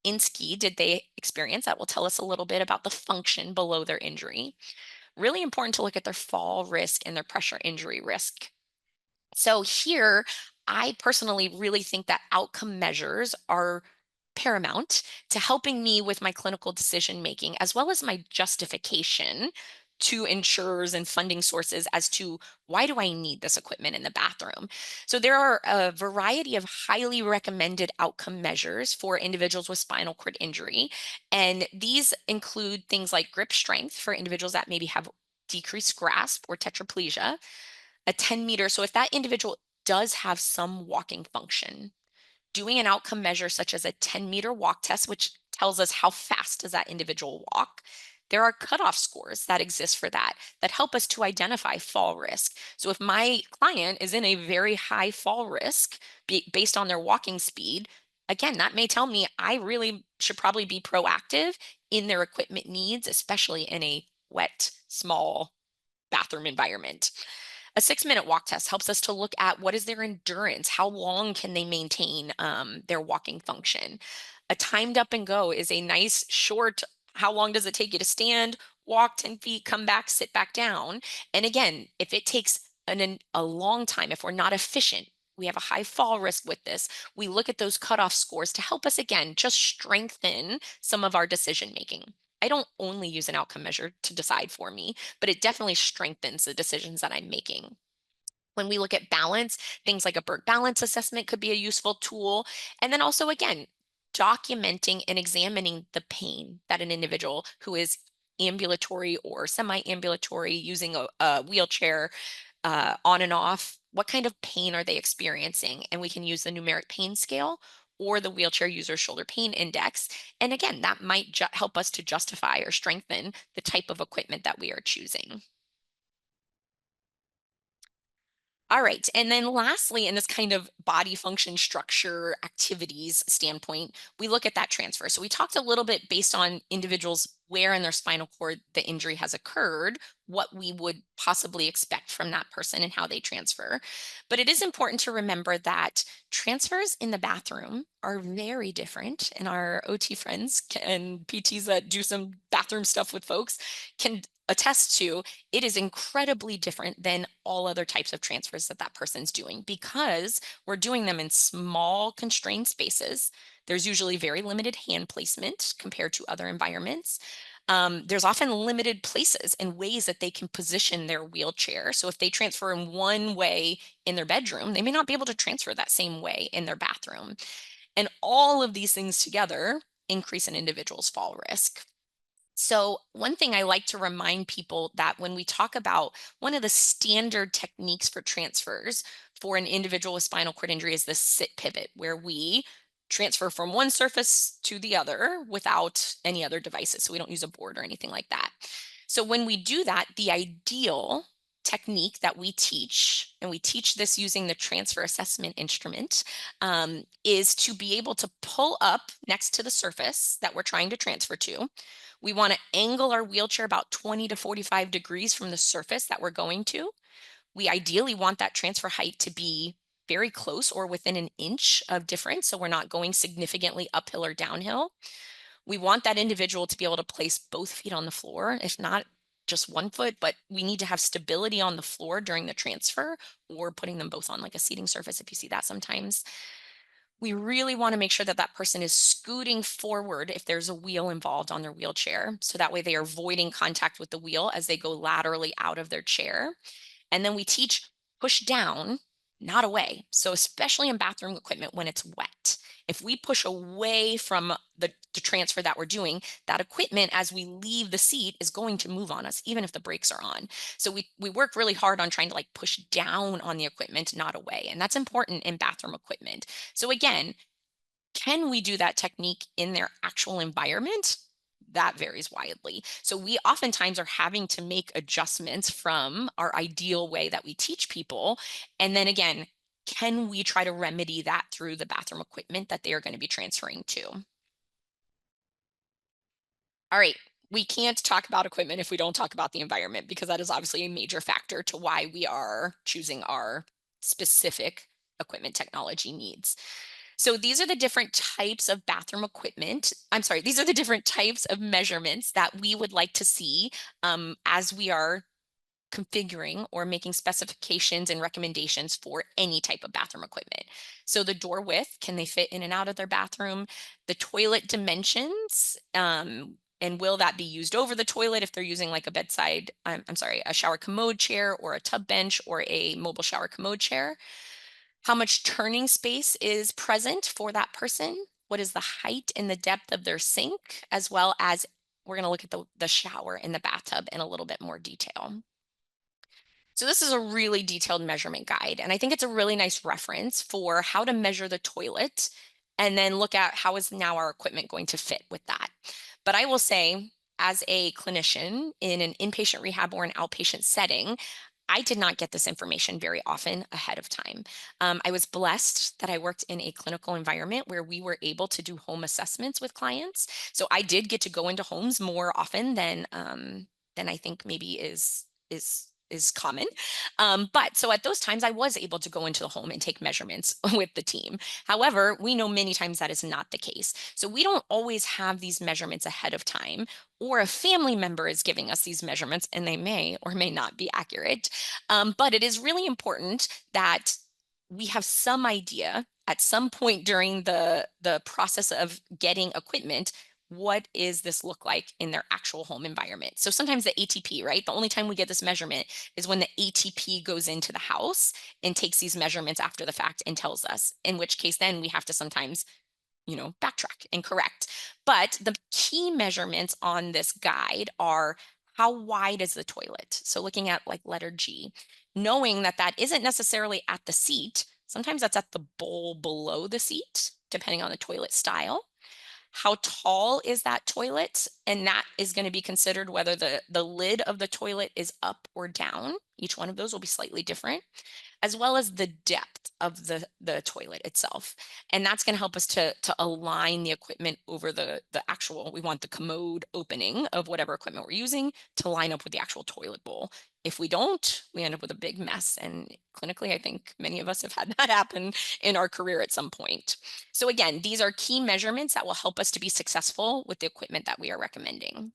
INSCI did they experience? That will tell us a little bit about the function below their injury. Really important to look at their fall risk and their pressure injury risk. So here, I personally really think that outcome measures are paramount to helping me with my clinical decision making, as well as my justification to insurers and funding sources as to why do I need this equipment in the bathroom. So there are a variety of highly recommended outcome measures for individuals with spinal cord injury. And these include things like grip strength for individuals that maybe have decreased grasp or tetraplegia, a 10-meter. So if that individual does have some walking function, doing an outcome measure such as a 10-meter walk test, which tells us how fast does that individual walk, There are cutoff scores that exist for that help us to identify fall risk. So if my client is in a very high fall risk based on their walking speed, again, that may tell me I really should probably be proactive in their equipment needs, especially in a wet, small bathroom environment. A 6-minute walk test helps us to look at what is their endurance, how long can they maintain their walking function. A timed up and go is a nice short, how long does it take you to stand, walk 10 feet, come back, sit back down. And again, if it takes a long time, if we're not efficient, we have a high fall risk with this, we look at those cutoff scores to help us, again, just strengthen some of our decision making. I don't only use an outcome measure to decide for me, but it definitely strengthens the decisions that I'm making. When we look at balance, things like a Berg balance assessment could be a useful tool. And then also, again, documenting and examining the pain that an individual who is ambulatory or semi-ambulatory using a wheelchair on and off, what kind of pain are they experiencing? And we can use the numeric pain scale or the wheelchair user shoulder pain index. And again, that might help us to justify or strengthen the type of equipment that we are choosing. All right. And then lastly, in this kind of body function structure activities standpoint, we look at that transfer. So we talked a little bit based on individuals where in their spinal cord the injury has occurred, what we would possibly expect from that person and how they transfer. But it is important to remember that transfers in the bathroom are very different. And our OT friends and PTs that do some bathroom stuff with folks can attest to it is incredibly different than all other types of transfers that that person's doing because we're doing them in small constrained spaces. There's usually very limited hand placement compared to other environments. There's often limited places and ways that they can position their wheelchair. So if they transfer in one way in their bedroom, they may not be able to transfer that same way in their bathroom. And all of these things together increase an individual's fall risk. So one thing I like to remind people that when we talk about one of the standard techniques for transfers for an individual with spinal cord injury is the sit pivot, where we transfer from one surface to the other without any other devices. So we don't use a board or anything like that. So when we do that, the ideal technique that we teach, and we teach this using the transfer assessment instrument, is to be able to pull up next to the surface that we're trying to transfer to. We want to angle our wheelchair about 20 to 45 degrees from the surface that we're going to. We ideally want that transfer height to be very close or within an inch of difference, so we're not going significantly uphill or downhill. We want that individual to be able to place both feet on the floor, if not just one foot, but we need to have stability on the floor during the transfer or putting them both on like a seating surface if you see that sometimes. We really want to make sure that that person is scooting forward if there's a wheel involved on their wheelchair. So that way they are avoiding contact with the wheel as they go laterally out of their chair. And then we teach push down, not away. So especially in bathroom equipment when it's wet, if we push away from the transfer that we're doing, that equipment as we leave the seat is going to move on us, even if the brakes are on. So we work really hard on trying to like push down on the equipment, not away. And that's important in bathroom equipment. So again, can we do that technique in their actual environment? That varies widely. So we oftentimes are having to make adjustments from our ideal way that we teach people. And then again, can we try to remedy that through the bathroom equipment that they are going to be transferring to? All right. We can't talk about equipment if we don't talk about the environment, because that is obviously a major factor to why we are choosing our specific equipment technology needs. So these are the different types of bathroom equipment. I'm sorry, these are the different types of measurements that we would like to see as we are configuring or making specifications and recommendations for any type of bathroom equipment. So the door width, can they fit in and out of their bathroom? The toilet dimensions, and will that be used over the toilet if they're using like a bedside, I'm sorry, a shower commode chair or a tub bench or a mobile shower commode chair? How much turning space is present for that person? What is the height and the depth of their sink? As well as we're going to look at the shower and the bathtub in a little bit more detail. So this is a really detailed measurement guide, and I think it's a really nice reference for how to measure the toilet and then look at how is now our equipment going to fit with that. But I will say as a clinician in an inpatient rehab or an outpatient setting, I did not get this information very often ahead of time. I was blessed that I worked in a clinical environment where we were able to do home assessments with clients. So I did get to go into homes more often than I think maybe is common. But so at those times, I was able to go into the home and take measurements with the team. However, we know many times that is not the case. So we don't always have these measurements ahead of time, or a family member is giving us these measurements and they may or may not be accurate. But it is really important that we have some idea at some point during the process of getting equipment. What is this look like in their actual home environment? So sometimes the ATP, right? The only time we get this measurement is when the ATP goes into the house and takes these measurements after the fact and tells us, in which case then we have to sometimes backtrack and correct. But the key measurements on this guide are: how wide is the toilet? So looking at like letter G, knowing that that isn't necessarily at the seat. Sometimes that's at the bowl below the seat, depending on the toilet style. How tall is that toilet? And that is going to be considered whether the lid of the toilet is up or down. Each one of those will be slightly different, as well as the depth of the toilet itself. And that's going to help us to align the equipment over the actual, we want the commode opening of whatever equipment we're using to line up with the actual toilet bowl. If we don't, we end up with a big mess. And clinically, I think many of us have had that happen in our career at some point. So again, these are key measurements that will help us to be successful with the equipment that we are recommending.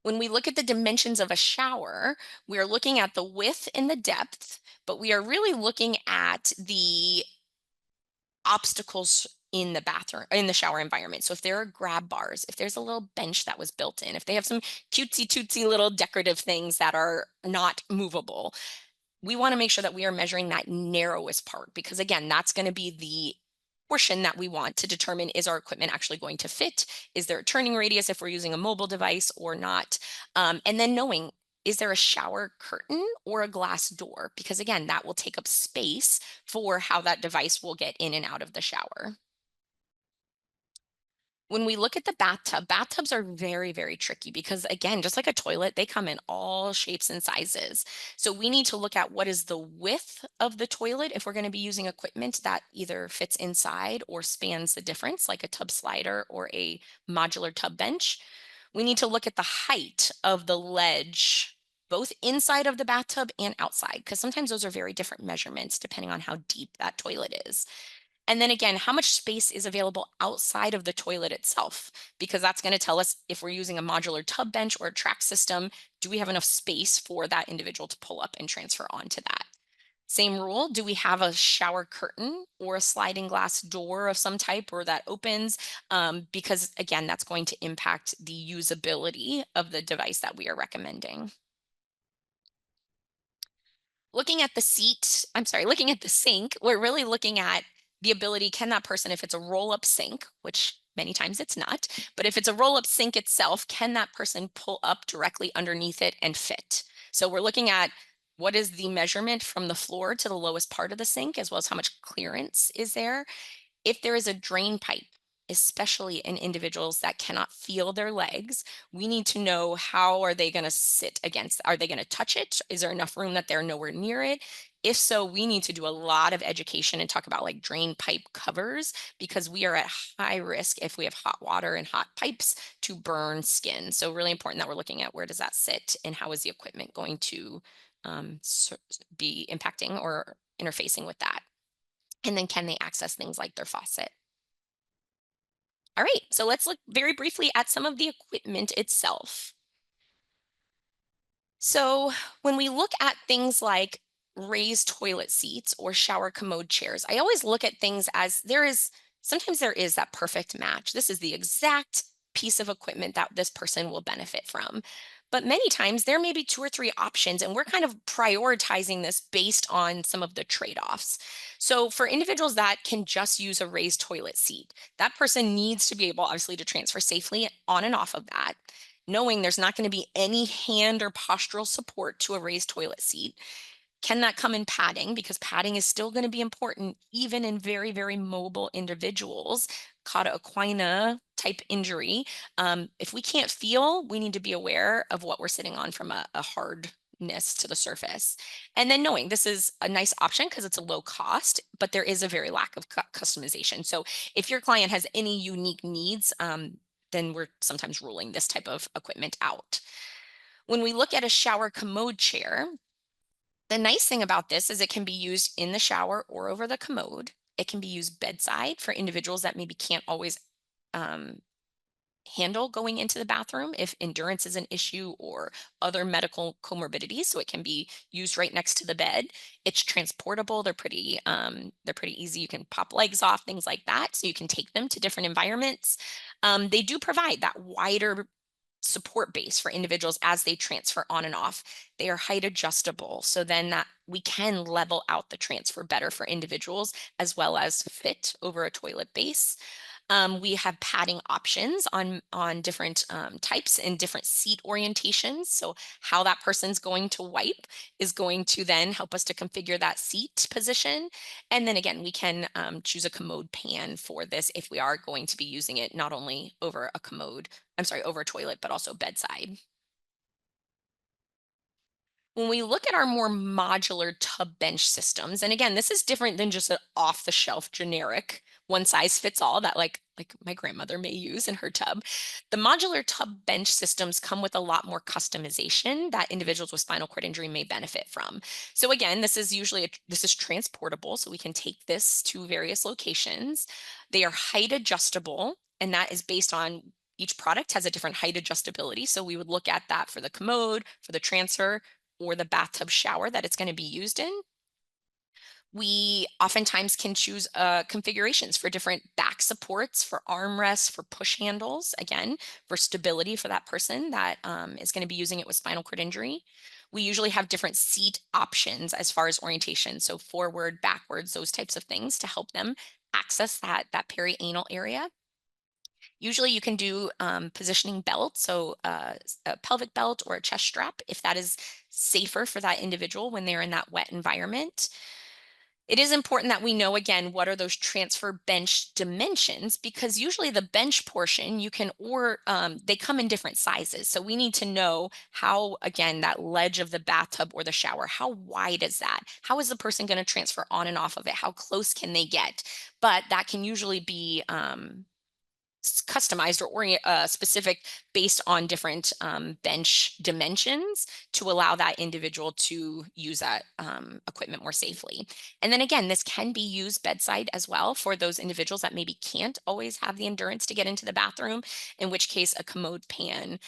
When we look at the dimensions of a shower, we are looking at the width and the depth, but we are really looking at the obstacles in the bathroom, in the shower environment. So if there are grab bars, if there's a little bench that was built in, if they have some cutesy tootsy little decorative things that are not movable, we want to make sure that we are measuring that narrowest part, because again, that's going to be the portion that we want to determine, is our equipment actually going to fit? Is there a turning radius if we're using a mobile device or not? And then knowing, is there a shower curtain or a glass door? Because again, that will take up space for how that device will get in and out of the shower. When we look at the bathtub, bathtubs are very, very tricky because, again, just like a toilet, they come in all shapes and sizes. So we need to look at what is the width of the toilet if we're going to be using equipment that either fits inside or spans the difference, like a tub slider or a modular tub bench. We need to look at the height of the ledge, both inside of the bathtub and outside, because sometimes those are very different measurements depending on how deep that toilet is. And then again, how much space is available outside of the toilet itself? Because that's going to tell us if we're using a modular tub bench or a track system, do we have enough space for that individual to pull up and transfer onto that? Same rule, do we have a shower curtain or a sliding glass door of some type or that opens? Because again, that's going to impact the usability of the device that we are recommending. Looking at the seat, I'm sorry, looking at the sink, we're really looking at the ability, can that person, if it's a roll-up sink, which many times it's not, but if it's a roll-up sink itself, can that person pull up directly underneath it and fit? So we're looking at what is the measurement from the floor to the lowest part of the sink, as well as how much clearance is there. If there is a drain pipe, especially in individuals that cannot feel their legs, we need to know, how are they going to sit against? Are they going to touch it? Is there enough room that they're nowhere near it? If so, we need to do a lot of education and talk about like drain pipe covers, because we are at high risk if we have hot water and hot pipes to burn skin. So really important that we're looking at, where does that sit and how is the equipment going to be impacting or interfacing with that? And then can they access things like their faucet? All right, so let's look very briefly at some of the equipment itself. So when we look at things like raised toilet seats or shower commode chairs, I always look at things as sometimes there is that perfect match. This is the exact piece of equipment that this person will benefit from. But many times there may be two or three options, and we're kind of prioritizing this based on some of the trade-offs. So for individuals that can just use a raised toilet seat, that person needs to be able, obviously, to transfer safely on and off of that, knowing there's not going to be any hand or postural support to a raised toilet seat. Can that come in padding? Because padding is still going to be important even in very, very mobile individuals. Cauda equina type injury. If we can't feel, we need to be aware of what we're sitting on from a hardness to the surface. And then knowing this is a nice option because it's a low cost, but there is a very lack of customization. So if your client has any unique needs, then we're sometimes ruling this type of equipment out. When we look at a shower commode chair, the nice thing about this is it can be used in the shower or over the commode. It can be used bedside for individuals that maybe can't always um, handle going into the bathroom if endurance is an issue or other medical comorbidities. So it can be used right next to the bed. It's transportable. They're pretty easy. You can pop legs off, things like that. So you can take them to different environments. They do provide that wider support base for individuals as they transfer on and off. They are height adjustable. So then that we can level out the transfer better for individuals as well as fit over a toilet base. We have padding options on different types and different seat orientations. So how that person's going to wipe is going to then help us to configure that seat position. And then again, we can choose a commode pan for this if we are going to be using it not only over a commode, I'm sorry, over a toilet, but also bedside. When we look at our more modular tub bench systems, and again, this is different than just an off the shelf generic one size fits all that like my grandmother may use in her tub. The modular tub bench systems come with a lot more customization that individuals with spinal cord injury may benefit from. So again, this is transportable, so we can take this to various locations. They are height adjustable, and that is based on each product has a different height adjustability. So we would look at that for the commode, for the transfer, or the bathtub shower that it's going to be used in. We oftentimes can choose configurations for different back supports, for armrests, for push handles, again, for stability for that person that is going to be using it with spinal cord injury. We usually have different seat options as far as orientation, so forward, backwards, those types of things to help them access that perianal area. Usually you can do positioning belt, so a pelvic belt or a chest strap if that is safer for that individual when they're in that wet environment. It is important that we know again what are those transfer bench dimensions because usually the bench portion you can or they come in different sizes. So we need to know how again that ledge of the bathtub or the shower, how wide is that? How is the person going to transfer on and off of it? How close can they get? But that can usually be customized or specific based on different bench dimensions to allow that individual to use that equipment more safely. And then again, this can be used bedside as well for those individuals that maybe can't always have the endurance to get into the bathroom, in which case a commode pan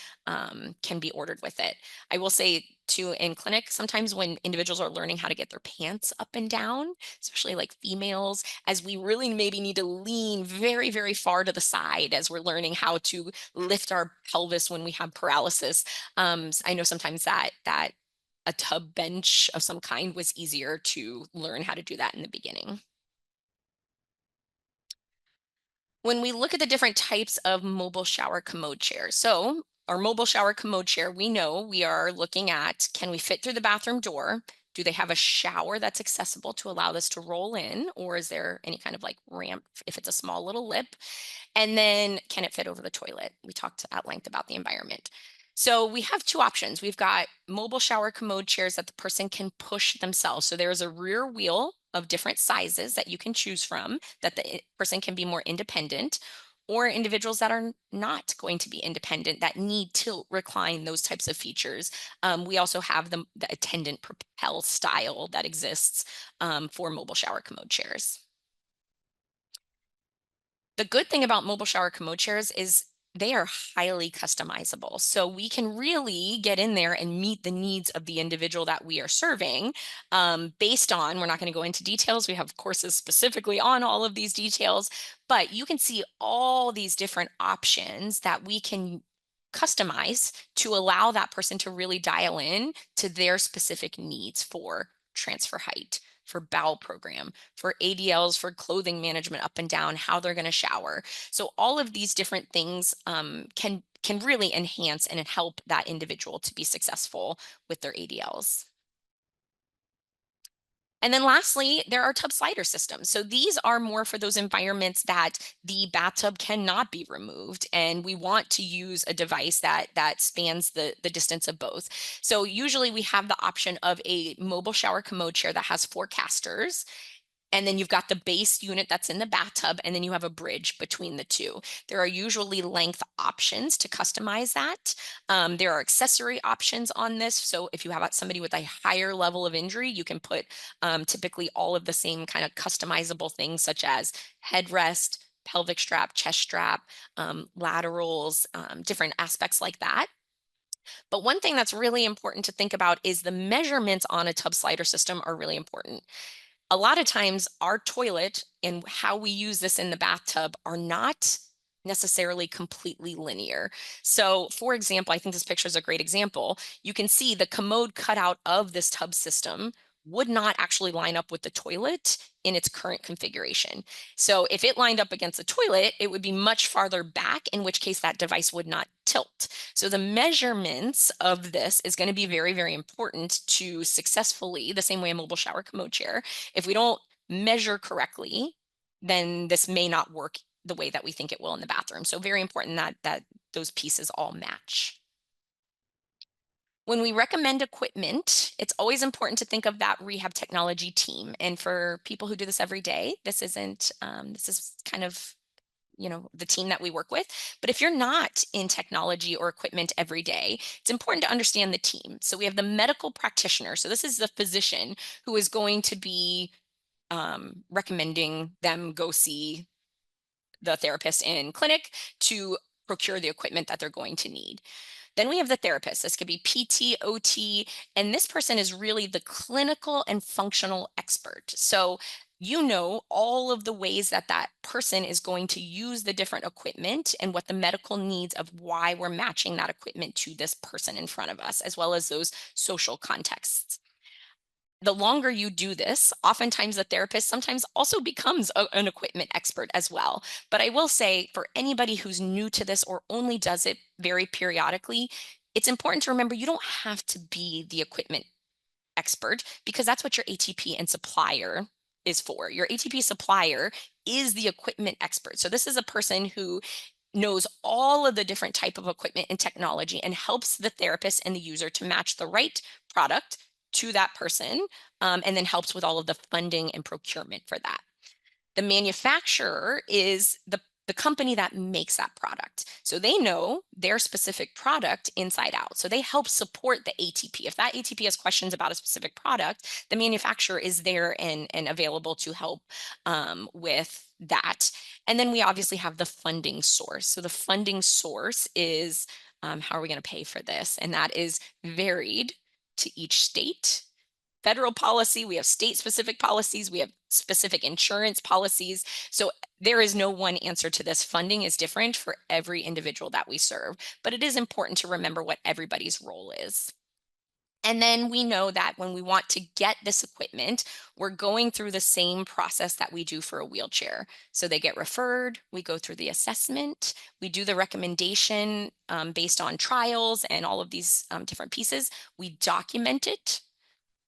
can be ordered with it. I will say too in clinic, sometimes when individuals are learning how to get their pants up and down, especially like females, as we really maybe need to lean very, very far to the side as we're learning how to lift our pelvis when we have paralysis. I know sometimes that a tub bench of some kind was easier to learn how to do that in the beginning. When we look at the different types of mobile shower commode chairs, so our mobile shower commode chair, we know we are looking at, can we fit through the bathroom door? Do they have a shower that's accessible to allow this to roll in? Or is there any kind of like ramp if it's a small little lip? And then can it fit over the toilet? We talked at length about the environment. So we have two options. We've got mobile shower commode chairs that the person can push themselves. So there's a rear wheel of different sizes that you can choose from that the person can be more independent, or individuals that are not going to be independent that need tilt, recline, those types of features. We also have the attendant propel style that exists for mobile shower commode chairs. The good thing about mobile shower commode chairs is they are highly customizable. So we can really get in there and meet the needs of the individual that we are serving based on, we're not going to go into details. We have courses specifically on all of these details, but you can see all these different options that we can customize to allow that person to really dial in to their specific needs for transfer height, for bowel program, for ADLs, for clothing management up and down, how they're going to shower. So all of these different things can really enhance and help that individual to be successful with their ADLs. And then lastly, there are tub slider systems. So these are more for those environments that the bathtub cannot be removed, and we want to use a device that spans the distance of both. So usually we have the option of a mobile shower commode chair that has 4 casters, and then you've got the base unit that's in the bathtub, and then you have a bridge between the two. There are usually length options to customize that. There are accessory options on this. So if you have somebody with a higher level of injury, you can put typically all of the same kind of customizable things, such as headrest, pelvic strap, chest strap, laterals, different aspects like that. But one thing that's really important to think about is the measurements on a tub slider system are really important. A lot of times our toilet and how we use this in the bathtub are not necessarily completely linear. So for example, I think this picture is a great example. You can see the commode cutout of this tub system would not actually line up with the toilet in its current configuration. So if it lined up against the toilet, it would be much farther back, in which case that device would not tilt. So the measurements of this is going to be very, very important to successfully, the same way a mobile shower commode chair, if we don't measure correctly, then this may not work the way that we think it will in the bathroom. So very important that those pieces all match. When we recommend equipment, it's always important to think of that rehab technology team. And for people who do this every day, this isn't, this is kind of, the team that we work with. But if you're not in technology or equipment every day, it's important to understand the team. So we have the medical practitioner. So this is the physician who is going to be recommending them go see the therapist in clinic to procure the equipment that they're going to need. Then we have the therapist. This could be PT, OT, and this person is really the clinical and functional expert. So you know all of the ways that that person is going to use the different equipment and what the medical needs of why we're matching that equipment to this person in front of us, as well as those social contexts. The longer you do this, oftentimes the therapist sometimes also becomes an equipment expert as well. But I will say, for anybody who's new to this or only does it very periodically, it's important to remember you don't have to be the equipment expert, because that's what your ATP and supplier is for. Your ATP supplier is the equipment expert. So this is a person who knows all of the different type of equipment and technology and helps the therapist and the user to match the right product to that person, and then helps with all of the funding and procurement for that. The manufacturer is the company that makes that product. So they know their specific product inside out. So they help support the ATP. If that ATP has questions about a specific product, the manufacturer is there and available to help with that. And then we obviously have the funding source. So the funding source is how are we going to pay for this? And that is varied to each state. Federal policy, we have state specific policies, we have specific insurance policies. So there is no one answer to this. Funding is different for every individual that we serve, but it is important to remember what everybody's role is. And then we know that when we want to get this equipment, we're going through the same process that we do for a wheelchair. So they get referred, we go through the assessment, we do the recommendation based on trials and all of these different pieces. We document it.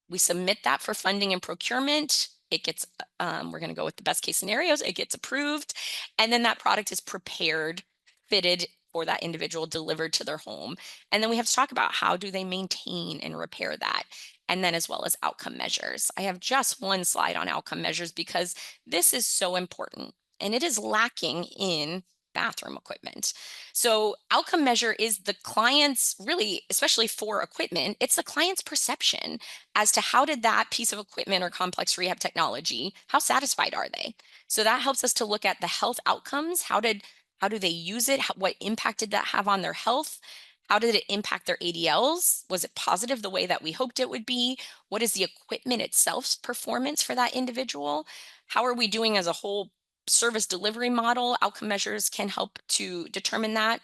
We submit that for funding and procurement. It gets, we're going to go with the best case scenarios. It gets approved. And then that product is prepared, fitted for that individual, delivered to their home. And then we have to talk about how do they maintain and repair that. And then as well as outcome measures. I have just one slide on outcome measures because this is so important and it is lacking in bathroom equipment. So outcome measure is the client's, really, especially for equipment, it's the client's perception as to how did that piece of equipment or complex rehab technology, how satisfied are they? So that helps us to look at the health outcomes. How do they use it? What impact did that have on their health? How did it impact their ADLs? Was it positive the way that we hoped it would be? What is the equipment itself's performance for that individual? How are we doing as a whole service delivery model? Outcome measures can help to determine that.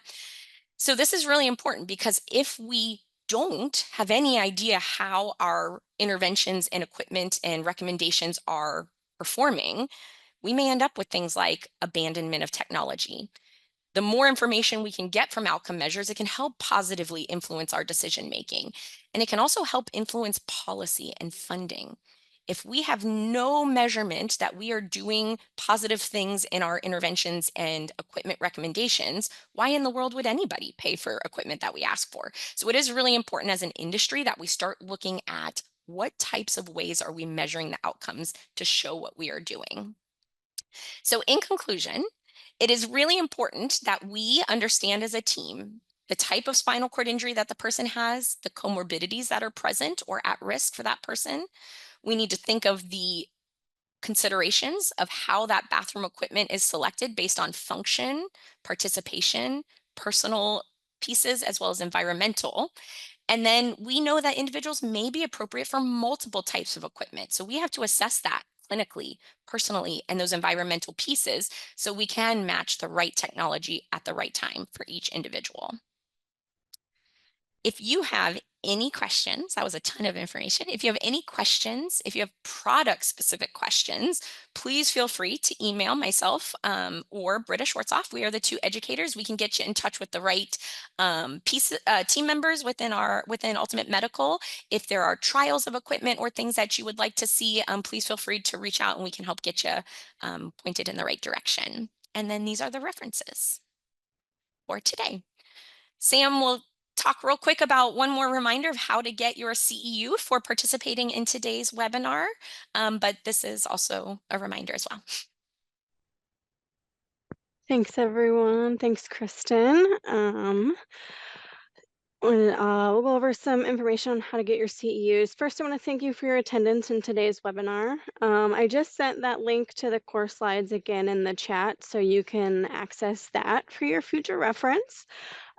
So this is really important because if we don't have any idea how our interventions and equipment and recommendations are performing, we may end up with things like abandonment of technology. The more information we can get from outcome measures, it can help positively influence our decision making. And it can also help influence policy and funding. If we have no measurement that we are doing positive things in our interventions and equipment recommendations, why in the world would anybody pay for equipment that we ask for? So it is really important as an industry that we start looking at what types of ways are we measuring the outcomes to show what we are doing. So, in conclusion, it is really important that we understand as a team the type of spinal cord injury that the person has, the comorbidities that are present or at risk for that person. We need to think of the considerations of how that bathroom equipment is selected based on function, participation, personal pieces, as well as environmental. And then we know that individuals may be appropriate for multiple types of equipment. So we have to assess that clinically, personally, and those environmental pieces so we can match the right technology at the right time for each individual. If you have any questions, that was a ton of information. If you have any questions, if you have product specific questions, please feel free to email myself or Britta Schwartzoff. We are the two educators. We can get you in touch with the right team members within Ultimate Medical. If there are trials of equipment or things that you would like to see, please feel free to reach out and we can help get you pointed in the right direction. And then these are the references for today. Sam will talk real quick about one more reminder of how to get your CEU for participating in today's webinar, but this is also a reminder as well. Thanks, everyone. Thanks, Kristen. We'll go over some information on how to get your CEUs. First, I want to thank you for your attendance in today's webinar. I just sent that link to the course slides again in the chat, so you can access that for your future reference.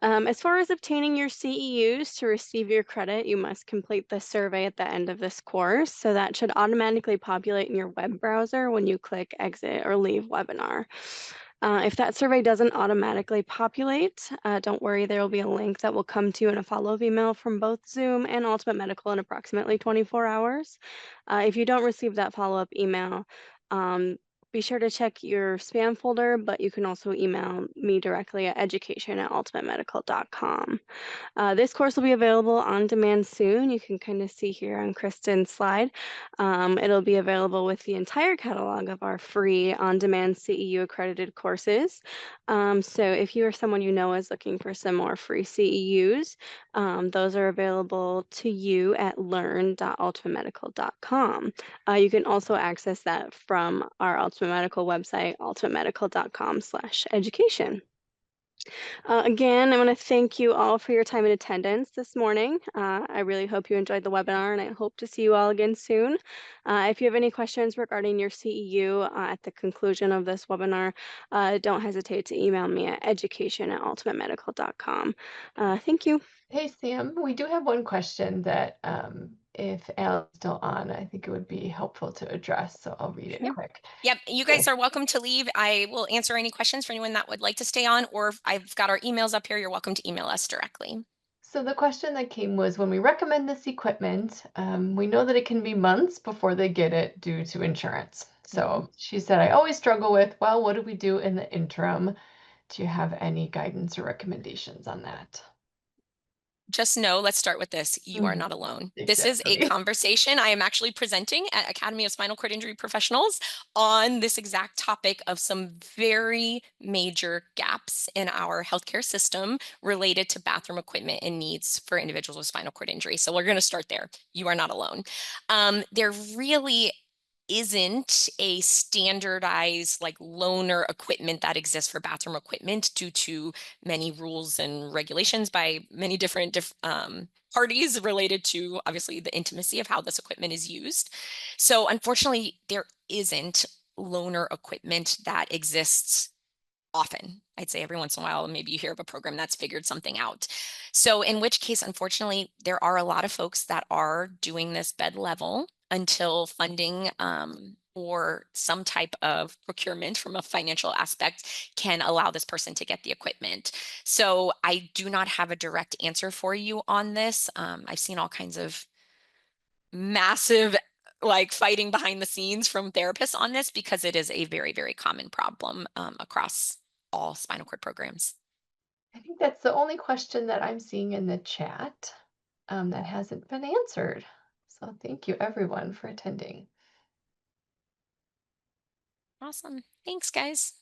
As far as obtaining your CEUs to receive your credit, you must complete the survey at the end of this course. So that should automatically populate in your web browser when you click exit or leave webinar. If that survey doesn't automatically populate, don't worry, there will be a link that will come to you in a follow-up email from both Zoom and Ultimate Medical in approximately 24 hours. If you don't receive that follow-up email, be sure to check your spam folder, but you can also email me directly at education@ultimatemedical.com. This course will be available on demand soon. You can kind of see here on Kristen's slide. It'll be available with the entire catalog of our free on-demand CEU accredited courses. So if you or someone you know is looking for some more free CEUs, those are available to you at learn.ultimatemedical.com. You can also access that from our Ultimate Medical website, ultimatemedical.com/education. Again, I want to thank you all for your time and attendance this morning. I really hope you enjoyed the webinar, and I hope to see you all again soon. If you have any questions regarding your CEU at the conclusion of this webinar, don't hesitate to email me at education@ultimatemedical.com. Thank you. Hey, Sam, we do have one question that if Al's still on, I think it would be helpful to address. So I'll read it Sure. quick. Yep, you guys are welcome to leave. I will answer any questions for anyone that would like to stay on, or if I've got our emails up here. You're welcome to email us directly. So the question that came was when we recommend this equipment, we know that it can be months before they get it due to insurance. So she said, I always struggle with, well, what do we do in the interim? Do you have any guidance or recommendations on that? Just know, let's start with this. You are Mhm. not alone. This is a Exactly. conversation I am actually presenting at Academy of Spinal Cord Injury Professionals on this exact topic of some very major gaps in our healthcare system related to bathroom equipment and needs for individuals with spinal cord injury. So we're going to start there. You are not alone. There really isn't a standardized like loaner equipment that exists for bathroom equipment due to many rules and regulations by many different parties related to obviously the intimacy of how this equipment is used. So unfortunately, there isn't loaner equipment that exists often. I'd say every once in a while, maybe you hear of a program that's figured something out. So in which case, unfortunately, there are a lot of folks that are doing this bed level until funding or some type of procurement from a financial aspect can allow this person to get the equipment. So I do not have a direct answer for you on this. I've seen all kinds of massive like fighting behind the scenes from therapists on this because it is a very, very common problem across all spinal cord programs. I think that's the only question that I'm seeing in the chat that hasn't been answered. So thank you everyone for attending. Awesome. Thanks, guys.